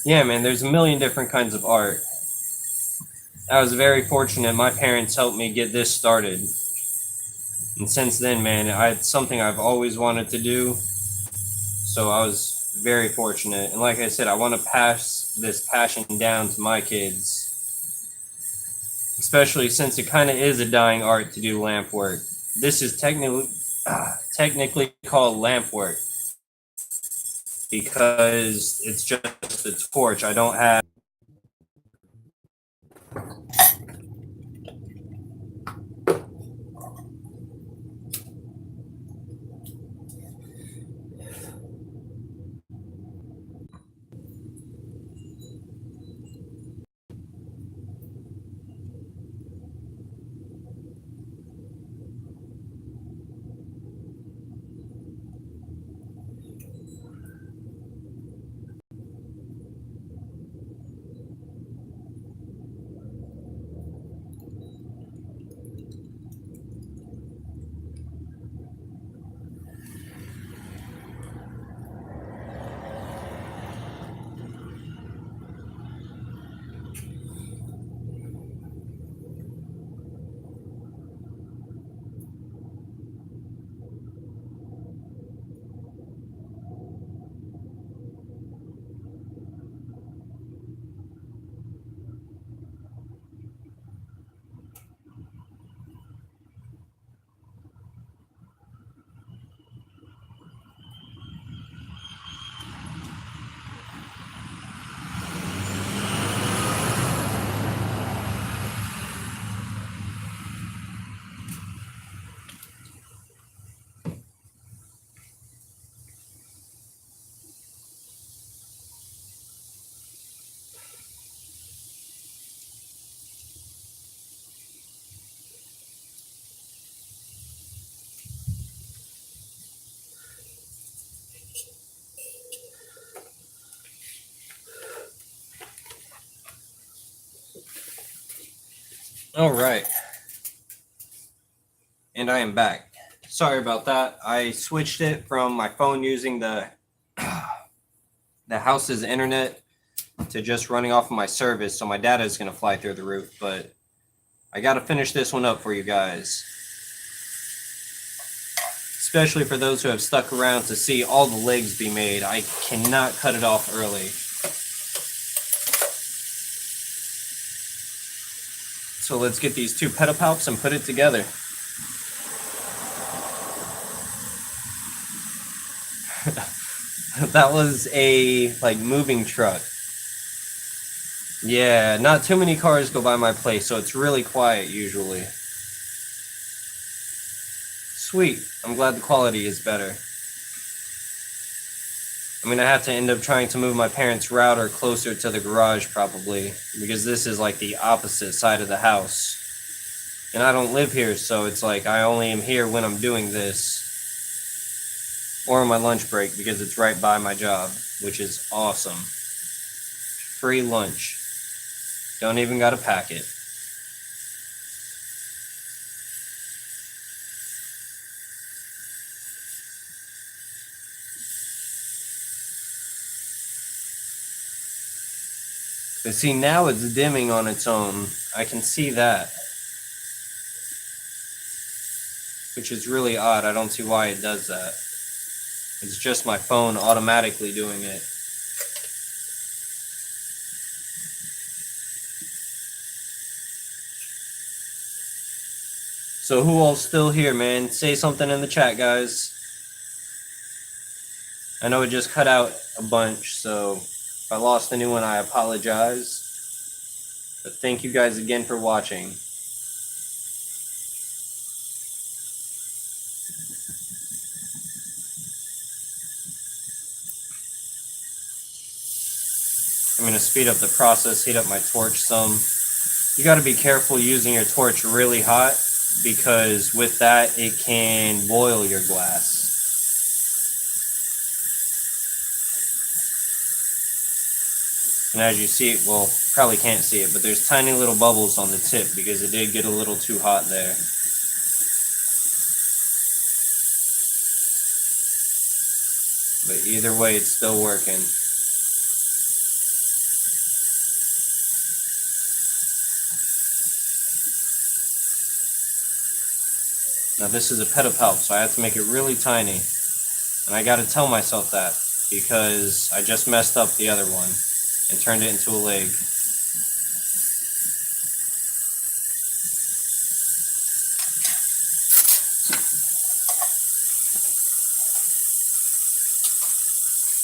Yeah, man, there's a million different kinds of art. I was very fortunate. My parents helped me get this started. And since then, man, it's something I've always wanted to do. So I was very fortunate. And like I said, I want to pass this passion down to my kids. Especially since it kind of is a dying art to do lamp work. This is technically called lamp work because it's just a torch. I don't have All right. And I am back. Sorry about that. I switched it from my phone using the house's internet to just running off of my service, so my data is going to fly through the roof, but I got to finish this one up for you guys. Especially for those who have stuck around to see all the legs be made. I cannot cut it off early. So let's get these two pedipalps and put it together. That was a moving truck. Yeah, not too many cars go by my place, so it's really quiet usually. Sweet. I'm glad the quality is better. I'm gonna have to end up trying to move my parents' router closer to the garage probably, because this is like the opposite side of the house. And I don't live here, so it's like I only am here when I'm doing this. Or on my lunch break, because it's right by my job, which is awesome. Free lunch. Don't even gotta pack it. But see, now it's dimming on its own. I can see that. Which is really odd. I don't see why it does that. It's just my phone automatically doing it. So who all's still here, man? Say something in the chat, guys. I know it just cut out a bunch, so if I lost anyone, I apologize. But thank you guys again for watching. I'm going to speed up the process, heat up my torch some. You got to be careful using your torch really hot, because with that, it can boil your glass. And as you see, well, probably can't see it, but there's tiny little bubbles on the tip because it did get a little too hot there. But either way, it's still working. Now this is a pedipalp, so I have to make it really tiny. And I gotta tell myself that, because I just messed up the other one and turned it into a leg.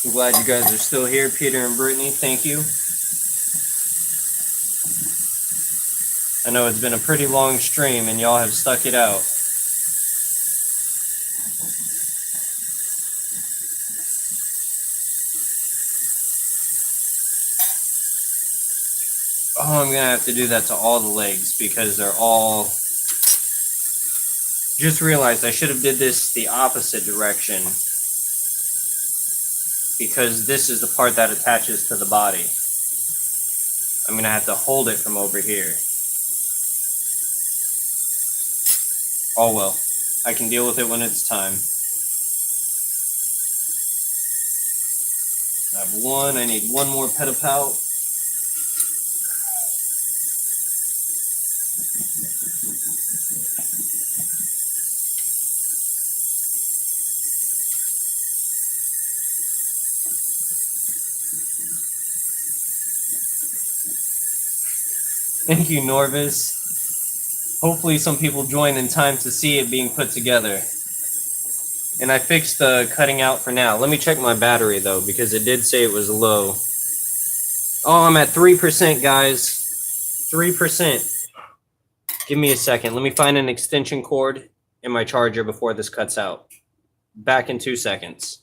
I'm glad you guys are still here, Peter and Brittany, thank you. I know it's been a pretty long stream and y'all have stuck it out. Oh, I'm gonna have to do that to all the legs because they're all... Just realized I should have did this the opposite direction, because this is the part that attaches to the body. I'm gonna have to hold it from over here. Oh well, I can deal with it when it's time. I have one, I need one more pedipalp. Thank you, Norvis. Hopefully some people join in time to see it being put together. And I fixed the cutting out for now. Let me check my battery though, because it did say it was low. Oh, I'm at 3%, guys. 3%. Give me a second. Let me find an extension cord in my charger before this cuts out. Back in 2 seconds.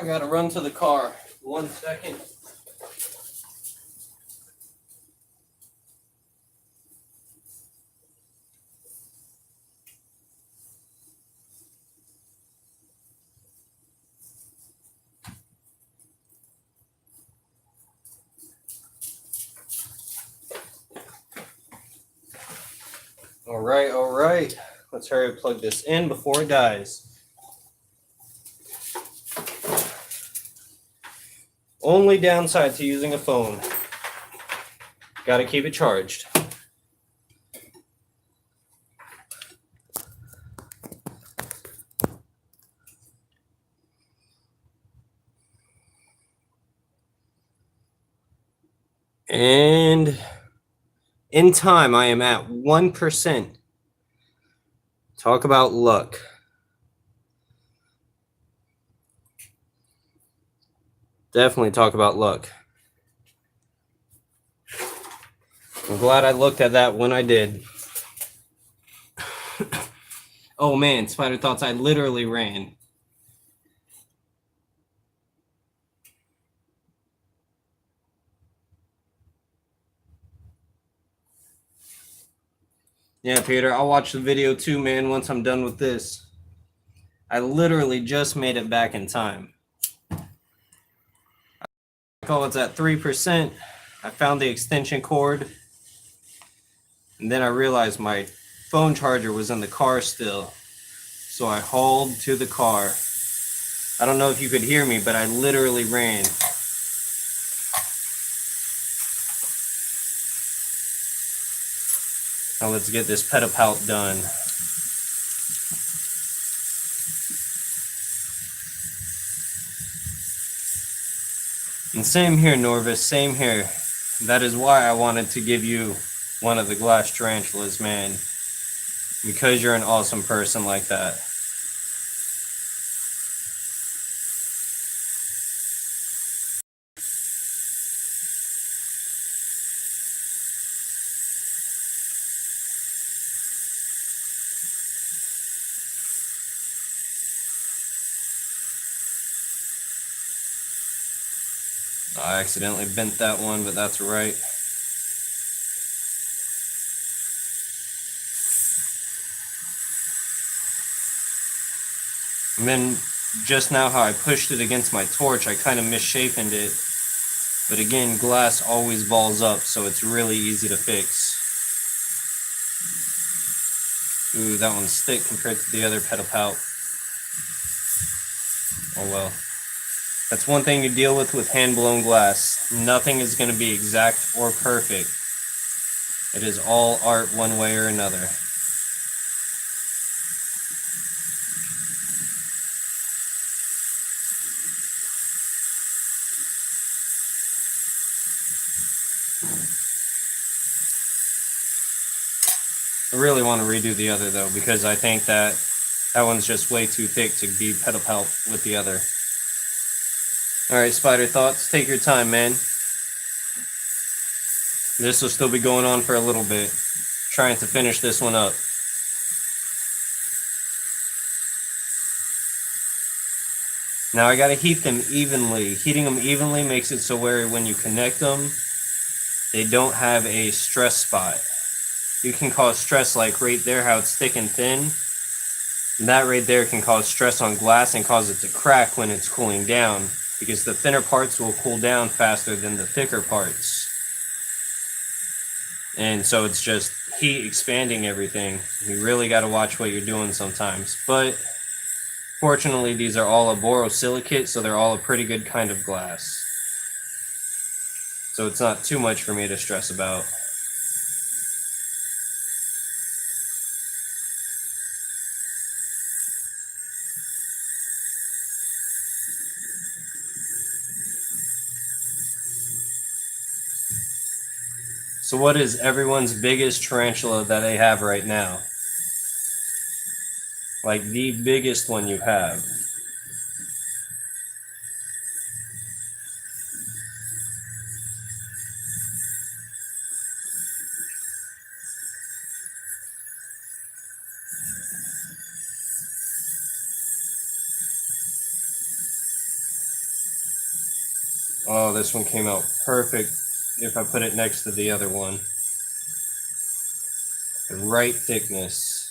I gotta run to the car. 1 second. All right. Let's hurry and plug this in before it dies. Only downside to using a phone. Gotta keep it charged. And in time, I am at 1%. Talk about luck. Definitely talk about luck. I'm glad I looked at that when I did. Oh man, Spider Thoughts, I literally ran. Yeah, Peter, I'll watch the video too, man, once I'm done with this. I literally just made it back in time. Oh, it's at 3%. I found the extension cord. And then I realized my phone charger was in the car still. So I hauled to the car. I don't know if you could hear me, but I literally ran. Now let's get this Petapalt done. And same here, Norvis, same here. That is why I wanted to give you one of the glass tarantulas, man. Because you're an awesome person like that. I accidentally bent that one, but that's right. And then just now how I pushed it against my torch, I kind of misshapened it. But again, glass always balls up, so it's really easy to fix. Ooh, that one's thick compared to the other Petapalt. Oh well. That's one thing you deal with hand-blown glass. Nothing is going to be exact or perfect. It is all art one way or another. I really want to redo the other though, because I think that one's just way too thick to be Petapalt with the other. Alright, Spider Thoughts, take your time, man. This will still be going on for a little bit. Trying to finish this one up. Now I gotta heat them evenly. Heating them evenly makes it so where when you connect them, they don't have a stress spot. You can cause stress like right there, how it's thick and thin. And that right there can cause stress on glass and cause it to crack when it's cooling down, because the thinner parts will cool down faster than the thicker parts. And so it's just heat expanding everything. You really got to watch what you're doing sometimes. But fortunately, these are all a borosilicate, so they're all a pretty good kind of glass. So it's not too much for me to stress about. So what is everyone's biggest tarantula that they have right now? Like the biggest one you have? Oh, this one came out perfect if I put it next to the other one. The right thickness.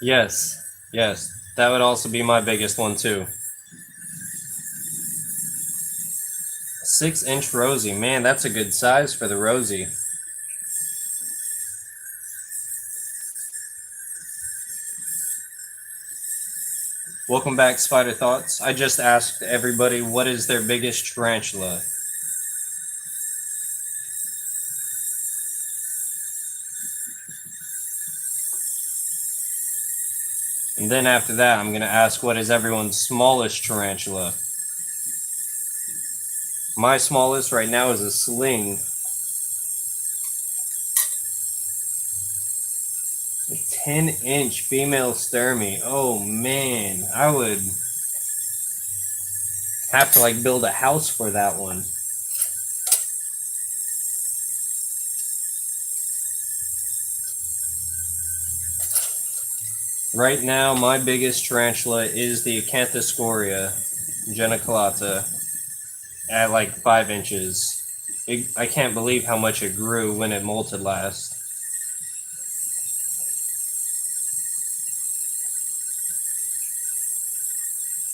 Yes, yes, that would also be my biggest one too. 6-inch Rosie, man, that's a good size for the Rosie. Welcome back, Spider Thoughts. I just asked everybody what is their biggest tarantula. And then after that, I'm going to ask what is everyone's smallest tarantula. My smallest right now is a sling. A 10-inch female Sturmey. Oh man, I would have to like build a house for that one. Right now, my biggest tarantula is the Acanthoscoria geniculata at like 5 inches. I can't believe how much it grew when it molted last.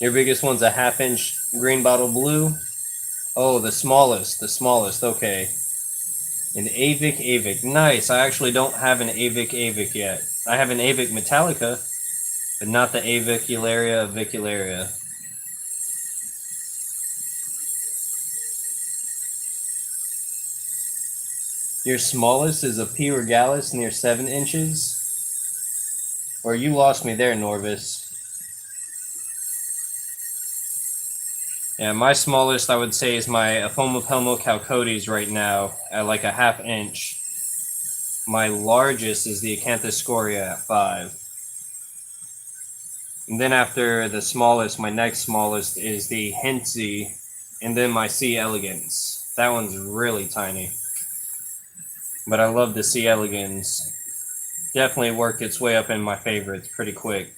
Your biggest one's a 1/2-inch green bottle blue? Oh, the smallest, okay. An Avic, nice. I actually don't have an Avic yet. I have an Avic metallica, but not the Avicularia vicularia. Your smallest is a P. regalis near 7 inches? Or you lost me there, Norvis. Yeah, my smallest I would say is my Aphomopelmo chalcodes right now at like a 1/2 inch. My largest is the Acanthoscoria at 5. And then after the smallest, my next smallest is the Hentsy, and then my C. elegans. That one's really tiny. But I love the C. elegans. Definitely worked its way up in my favorites pretty quick.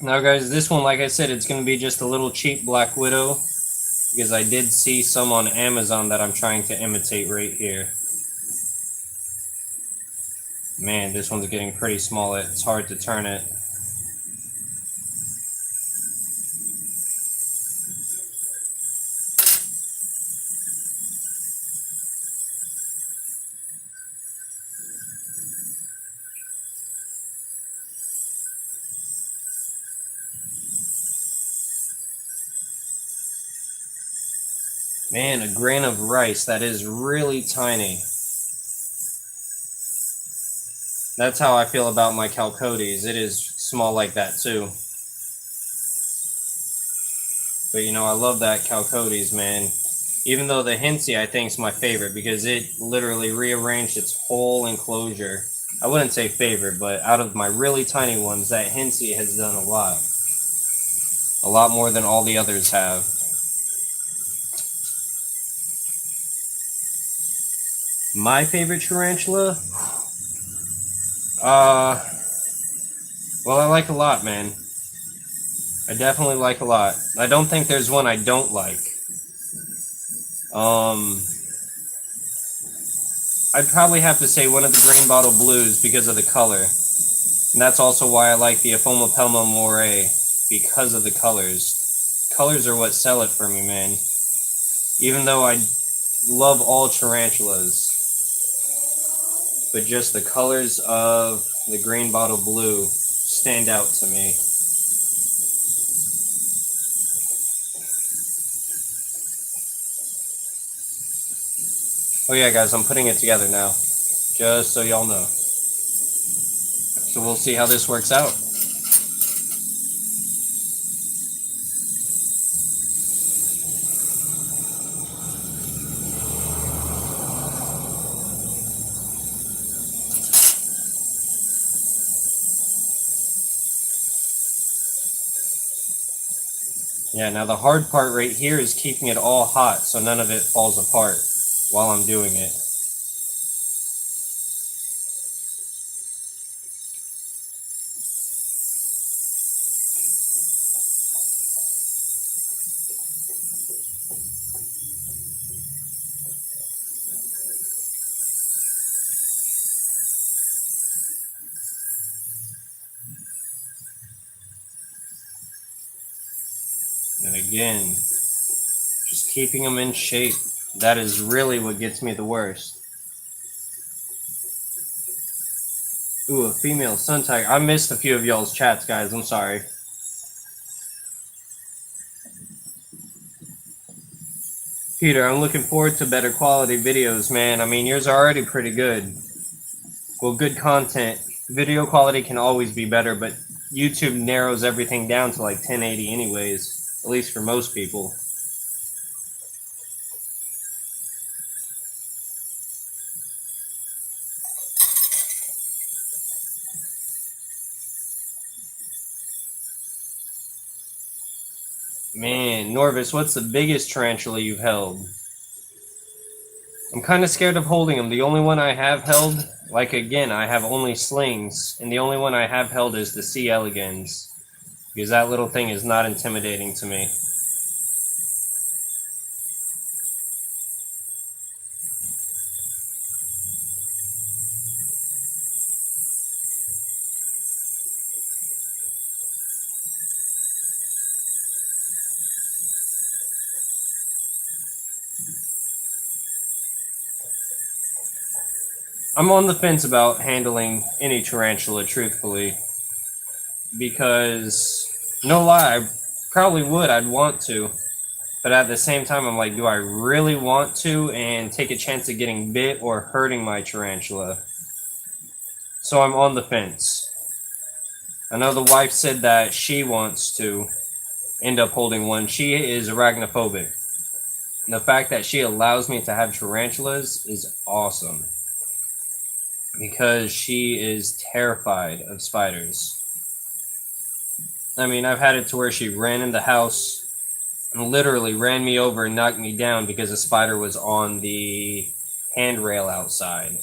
Now guys, this one, like I said, it's going to be just a little cheap Black Widow, because I did see some on Amazon that I'm trying to imitate right here. Man, this one's getting pretty small. It's hard to turn it. Man, a grain of rice. That is really tiny. That's how I feel about my chalcodes. It is small like that too. But you know, I love that chalcodes, man. Even though the Hentsy I think is my favorite because it literally rearranged its whole enclosure. I wouldn't say favorite, but out of my really tiny ones, that Hentsy has done a lot. A lot more than all the others have. My favorite tarantula? Well, I like a lot, man. I definitely like a lot. I don't think there's one I don't like. I'd probably have to say one of the green bottle blues because of the color. And that's also why I like the Aphomopelma moray, because of the colors. Colors are what sell it for me, man. Even though I love all tarantulas. But just the colors of the green bottle blue stand out to me. Oh yeah, guys, I'm putting it together now. Just so y'all know. So we'll see how this works out. Yeah, now the hard part right here is keeping it all hot so none of it falls apart while I'm doing it. And again, just keeping them in shape. That is really what gets me the worst. Ooh, a female sun tiger. I missed a few of y'all's chats, guys. I'm sorry. Peter, I'm looking forward to better quality videos, man. I mean, yours are already pretty good. Well, good content. Video quality can always be better, but YouTube narrows everything down to like 1080 anyways, at least for most people. Man, Norvis, what's the biggest tarantula you've held? I'm kind of scared of holding them. The only one I have held, like again, I have only slings, and the only one I have held is the C. elegans, because that little thing is not intimidating to me. I'm on the fence about handling any tarantula, truthfully, because, no lie, I probably would. I'd want to. But at the same time, I'm like, do I really want to and take a chance of getting bit or hurting my tarantula? So I'm on the fence. I know the wife said that she wants to end up holding one. She is arachnophobic. And the fact that she allows me to have tarantulas is awesome, because she is terrified of spiders. I mean, I've had it to where she ran in the house and literally ran me over and knocked me down because a spider was on the handrail outside.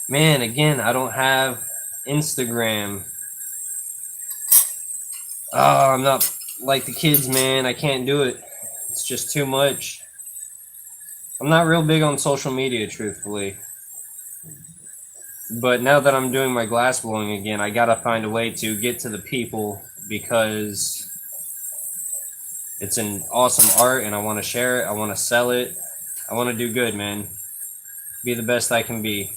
Man, again, I don't have Instagram. Oh, I'm not like the kids, man. I can't do it. It's just too much. I'm not real big on social media, truthfully. But now that I'm doing my glass blowing again, I gotta find a way to get to the people, because it's an awesome art and I want to share it. I want to sell it. I want to do good, man. Be the best I can be.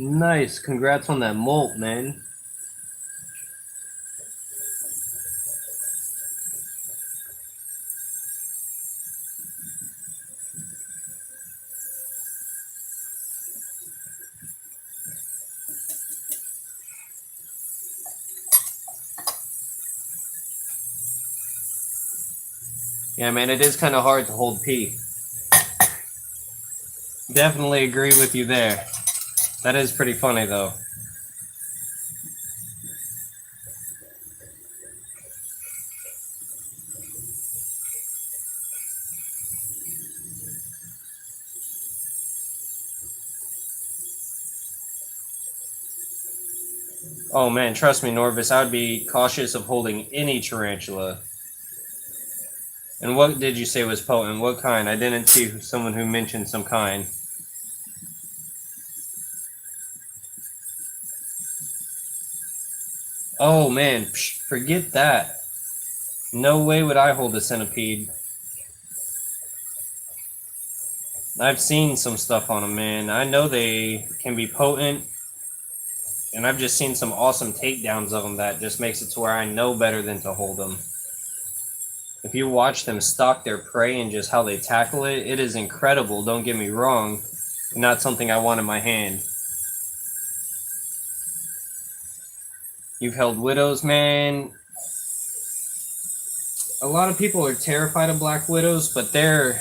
Nice. Congrats on that molt, man. Yeah, man, it is kind of hard to hold pee. Definitely agree with you there. That is pretty funny, though. Oh, man, trust me, Norvis, I would be cautious of holding any tarantula. And what did you say was potent? What kind? I didn't see someone who mentioned some kind. Oh, man, forget that. No way would I hold a centipede. I've seen some stuff on them, man. I know they can be potent, and I've just seen some awesome takedowns of them that just makes it to where I know better than to hold them. If you watch them stalk their prey and just how they tackle it, it is incredible, don't get me wrong. Not something I want in my hand. You've held widows, man. A lot of people are terrified of black widows, but they're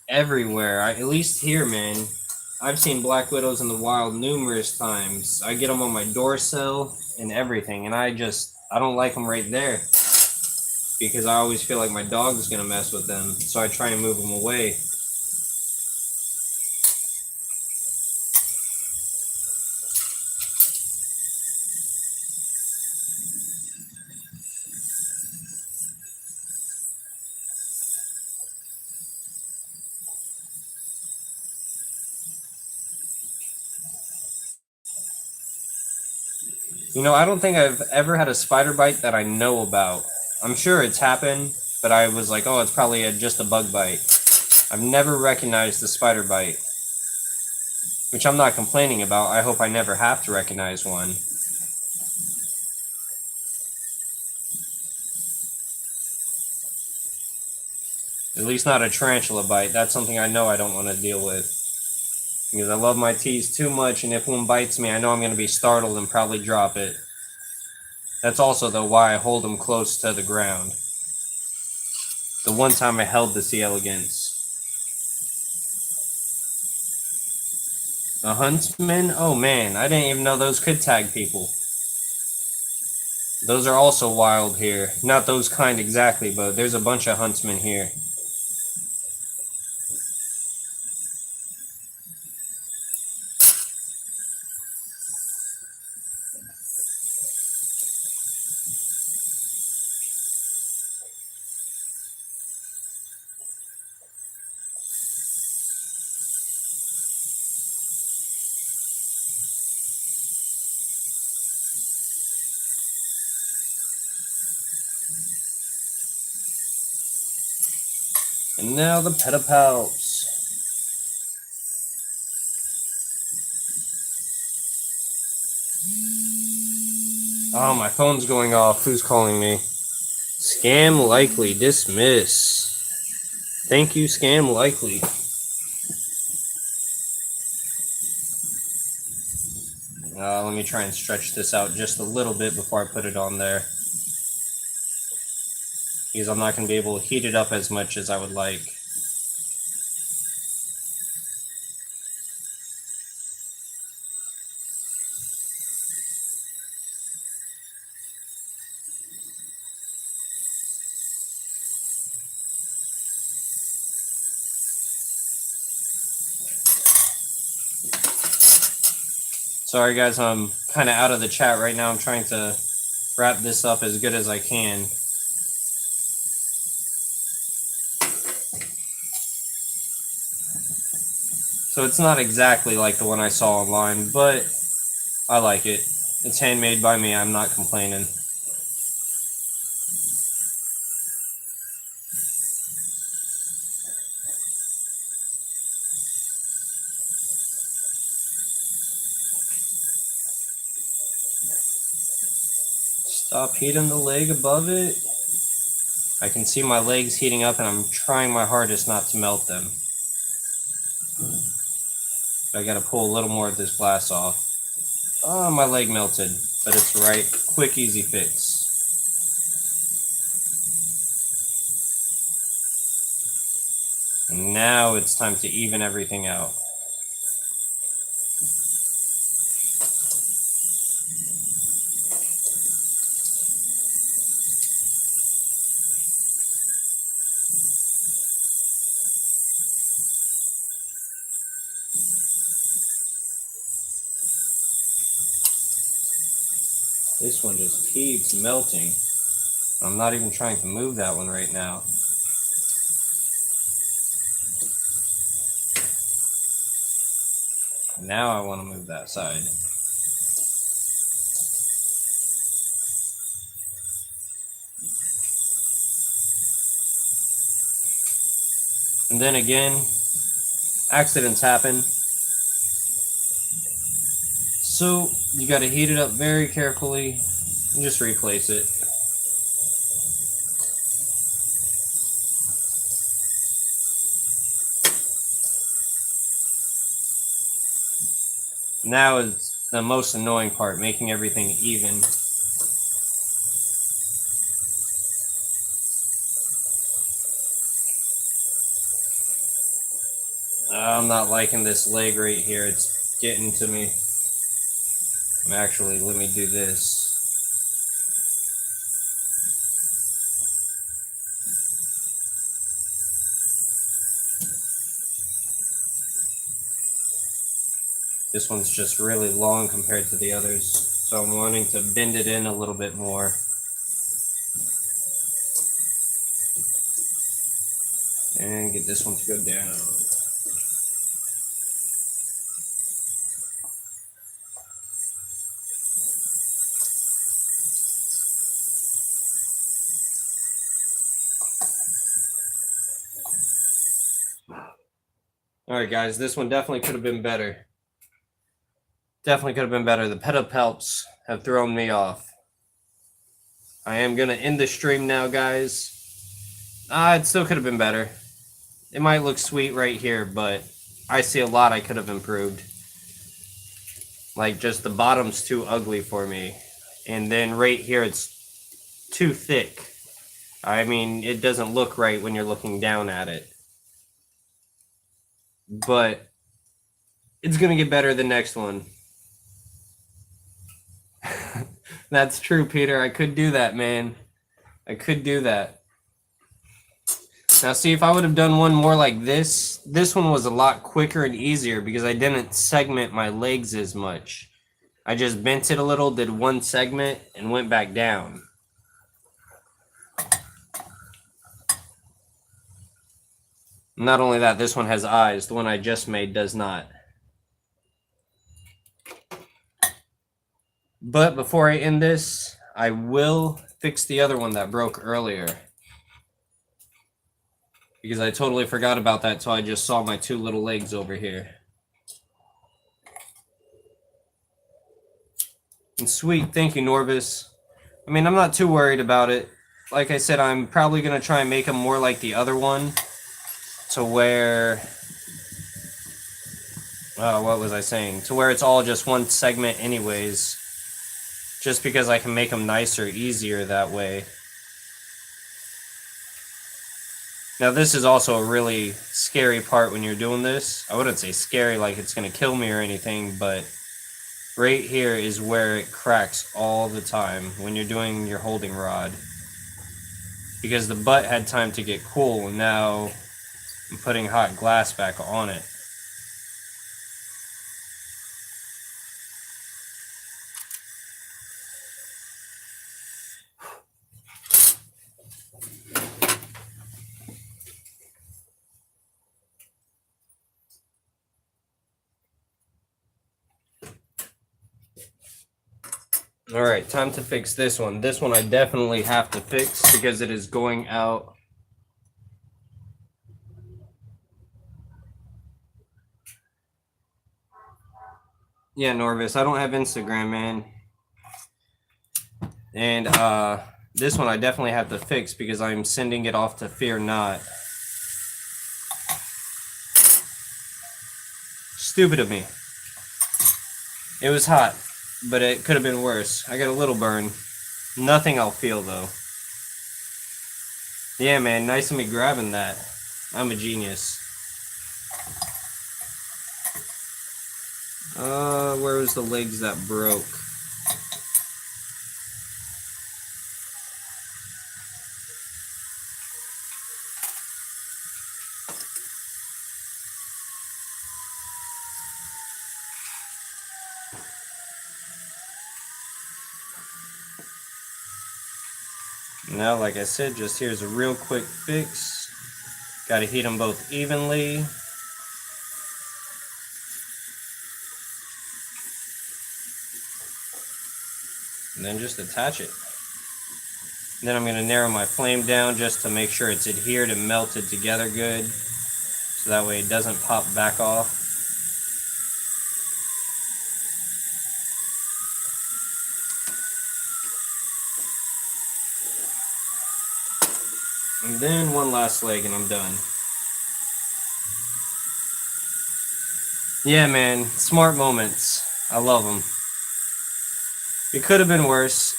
everywhere. At least here, man. I've seen black widows in the wild numerous times. I get them on my door sill and everything, and I don't like them right there because I always feel like my dog is gonna mess with them, so I try and move them away. You know, I don't think I've ever had a spider bite that I know about. I'm sure it's happened, but I was like, oh, it's probably just a bug bite. I've never recognized the spider bite, which I'm not complaining about. I hope I never have to recognize one. At least not a tarantula bite. That's something I know I don't want to deal with. Because I love my teas too much, and if one bites me, I know I'm going to be startled and probably drop it. That's also, though, why I hold them close to the ground. The one time I held the C. elegans. The huntsman? Oh man, I didn't even know those could tag people. Those are also wild here. Not those kind exactly, but there's a bunch of huntsmen here. And now the pedipalps. Oh, my phone's going off. Who's calling me? Scam likely. Dismiss. Thank you, scam likely. Let me try and stretch this out just a little bit before I put it on there. Because I'm not going to be able to heat it up as much as I would like. Sorry guys, I'm kind of out of the chat right now. I'm trying to wrap this up as good as I can. So it's not exactly like the one I saw online, but I like it. It's handmade by me. I'm not complaining. Stop heating the leg above it. I can see my legs heating up and I'm trying my hardest not to melt them. I gotta pull a little more of this glass off. Oh, my leg melted, but it's right. Quick, easy fix. And now it's time to even everything out. This one just keeps melting. I'm not even trying to move that one right now. Now I want to move that side. And then again, accidents happen. So you got to heat it up very carefully and just replace it. Now is the most annoying part, making everything even. I'm not liking this leg right here. It's getting to me. Actually, let me do this. This one's just really long compared to the others, so I'm wanting to bend it in a little bit more. And get this one to go down. Alright guys, this one definitely could have been better. Definitely could have been better. The pedipalps have thrown me off. I am going to end the stream now, guys. It still could have been better. It might look sweet right here, but I see a lot I could have improved. Like, just the bottom's too ugly for me. And then right here, it's too thick. I mean, it doesn't look right when you're looking down at it. But it's going to get better the next one. That's true, Peter. I could do that, man. I could do that. Now, see, if I would have done one more like this one was a lot quicker and easier because I didn't segment my legs as much. I just bent it a little, did one segment, and went back down. Not only that, this one has eyes. The one I just made does not. But before I end this, I will fix the other one that broke earlier. Because I totally forgot about that until I just saw my two little legs over here. And sweet, thank you, Norvis. I mean, I'm not too worried about it. Like I said, I'm probably going to try and make them more like the other one. To where... what was I saying? To where it's all just one segment anyways. Just because I can make them nicer, easier that way. Now this is also a really scary part when you're doing this. I wouldn't say scary like it's going to kill me or anything, but right here is where it cracks all the time when you're doing your holding rod. Because the butt had time to get cool, and now I'm putting hot glass back on it. Alright, time to fix this one. This one I definitely have to fix because it is going out. Yeah, Norvis, I don't have Instagram, man. And this one I definitely have to fix because I'm sending it off to Fear Not. Stupid of me. It was hot, but it could have been worse. I got a little burn. Nothing I'll feel, though. Yeah, man, nice of me grabbing that. I'm a genius. Where was the legs that broke? Now, like I said, just here's a real quick fix. Got to heat them both evenly. And then just attach it. And then I'm going to narrow my flame down just to make sure it's adhered and melted together good. So that way it doesn't pop back off. And then one last leg and I'm done. Yeah, man, smart moments. I love them. It could have been worse.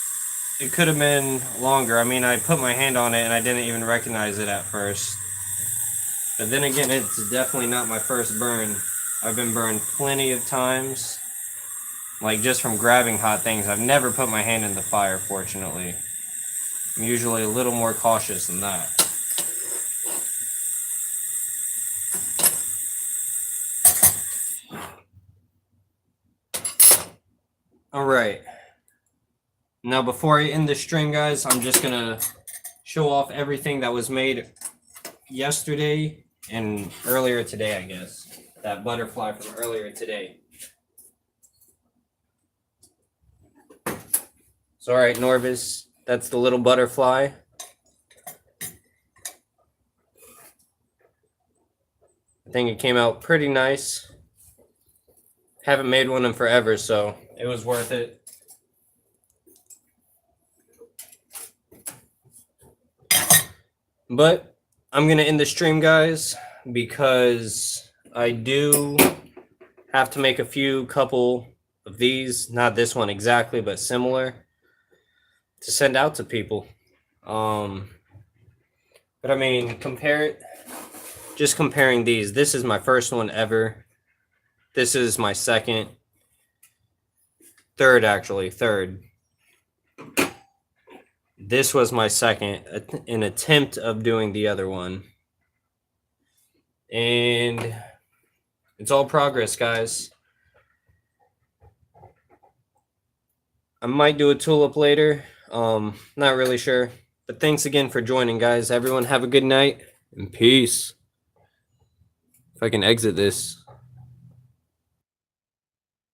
It could have been longer. I mean, I put my hand on it and I didn't even recognize it at first. But then again, it's definitely not my first burn. I've been burned plenty of times. Like just from grabbing hot things. I've never put my hand in the fire, fortunately. I'm usually a little more cautious than that. Alright. Now before I end the stream, guys, I'm just gonna show off everything that was made yesterday and earlier today, I guess. That butterfly from earlier today. So alright, Norvis, that's the little butterfly. I think it came out pretty nice. Haven't made one in forever, so it was worth it. But I'm going to end the stream, guys, because I do have to make a couple of these. Not this one exactly, but similar, to send out to people. But I mean, just comparing these. This is my first one ever. This is my third. This was my second, an attempt of doing the other one. And it's all progress, guys. I might do a tulip later. Not really sure. But thanks again for joining, guys. Everyone have a good night and peace. If I can exit this.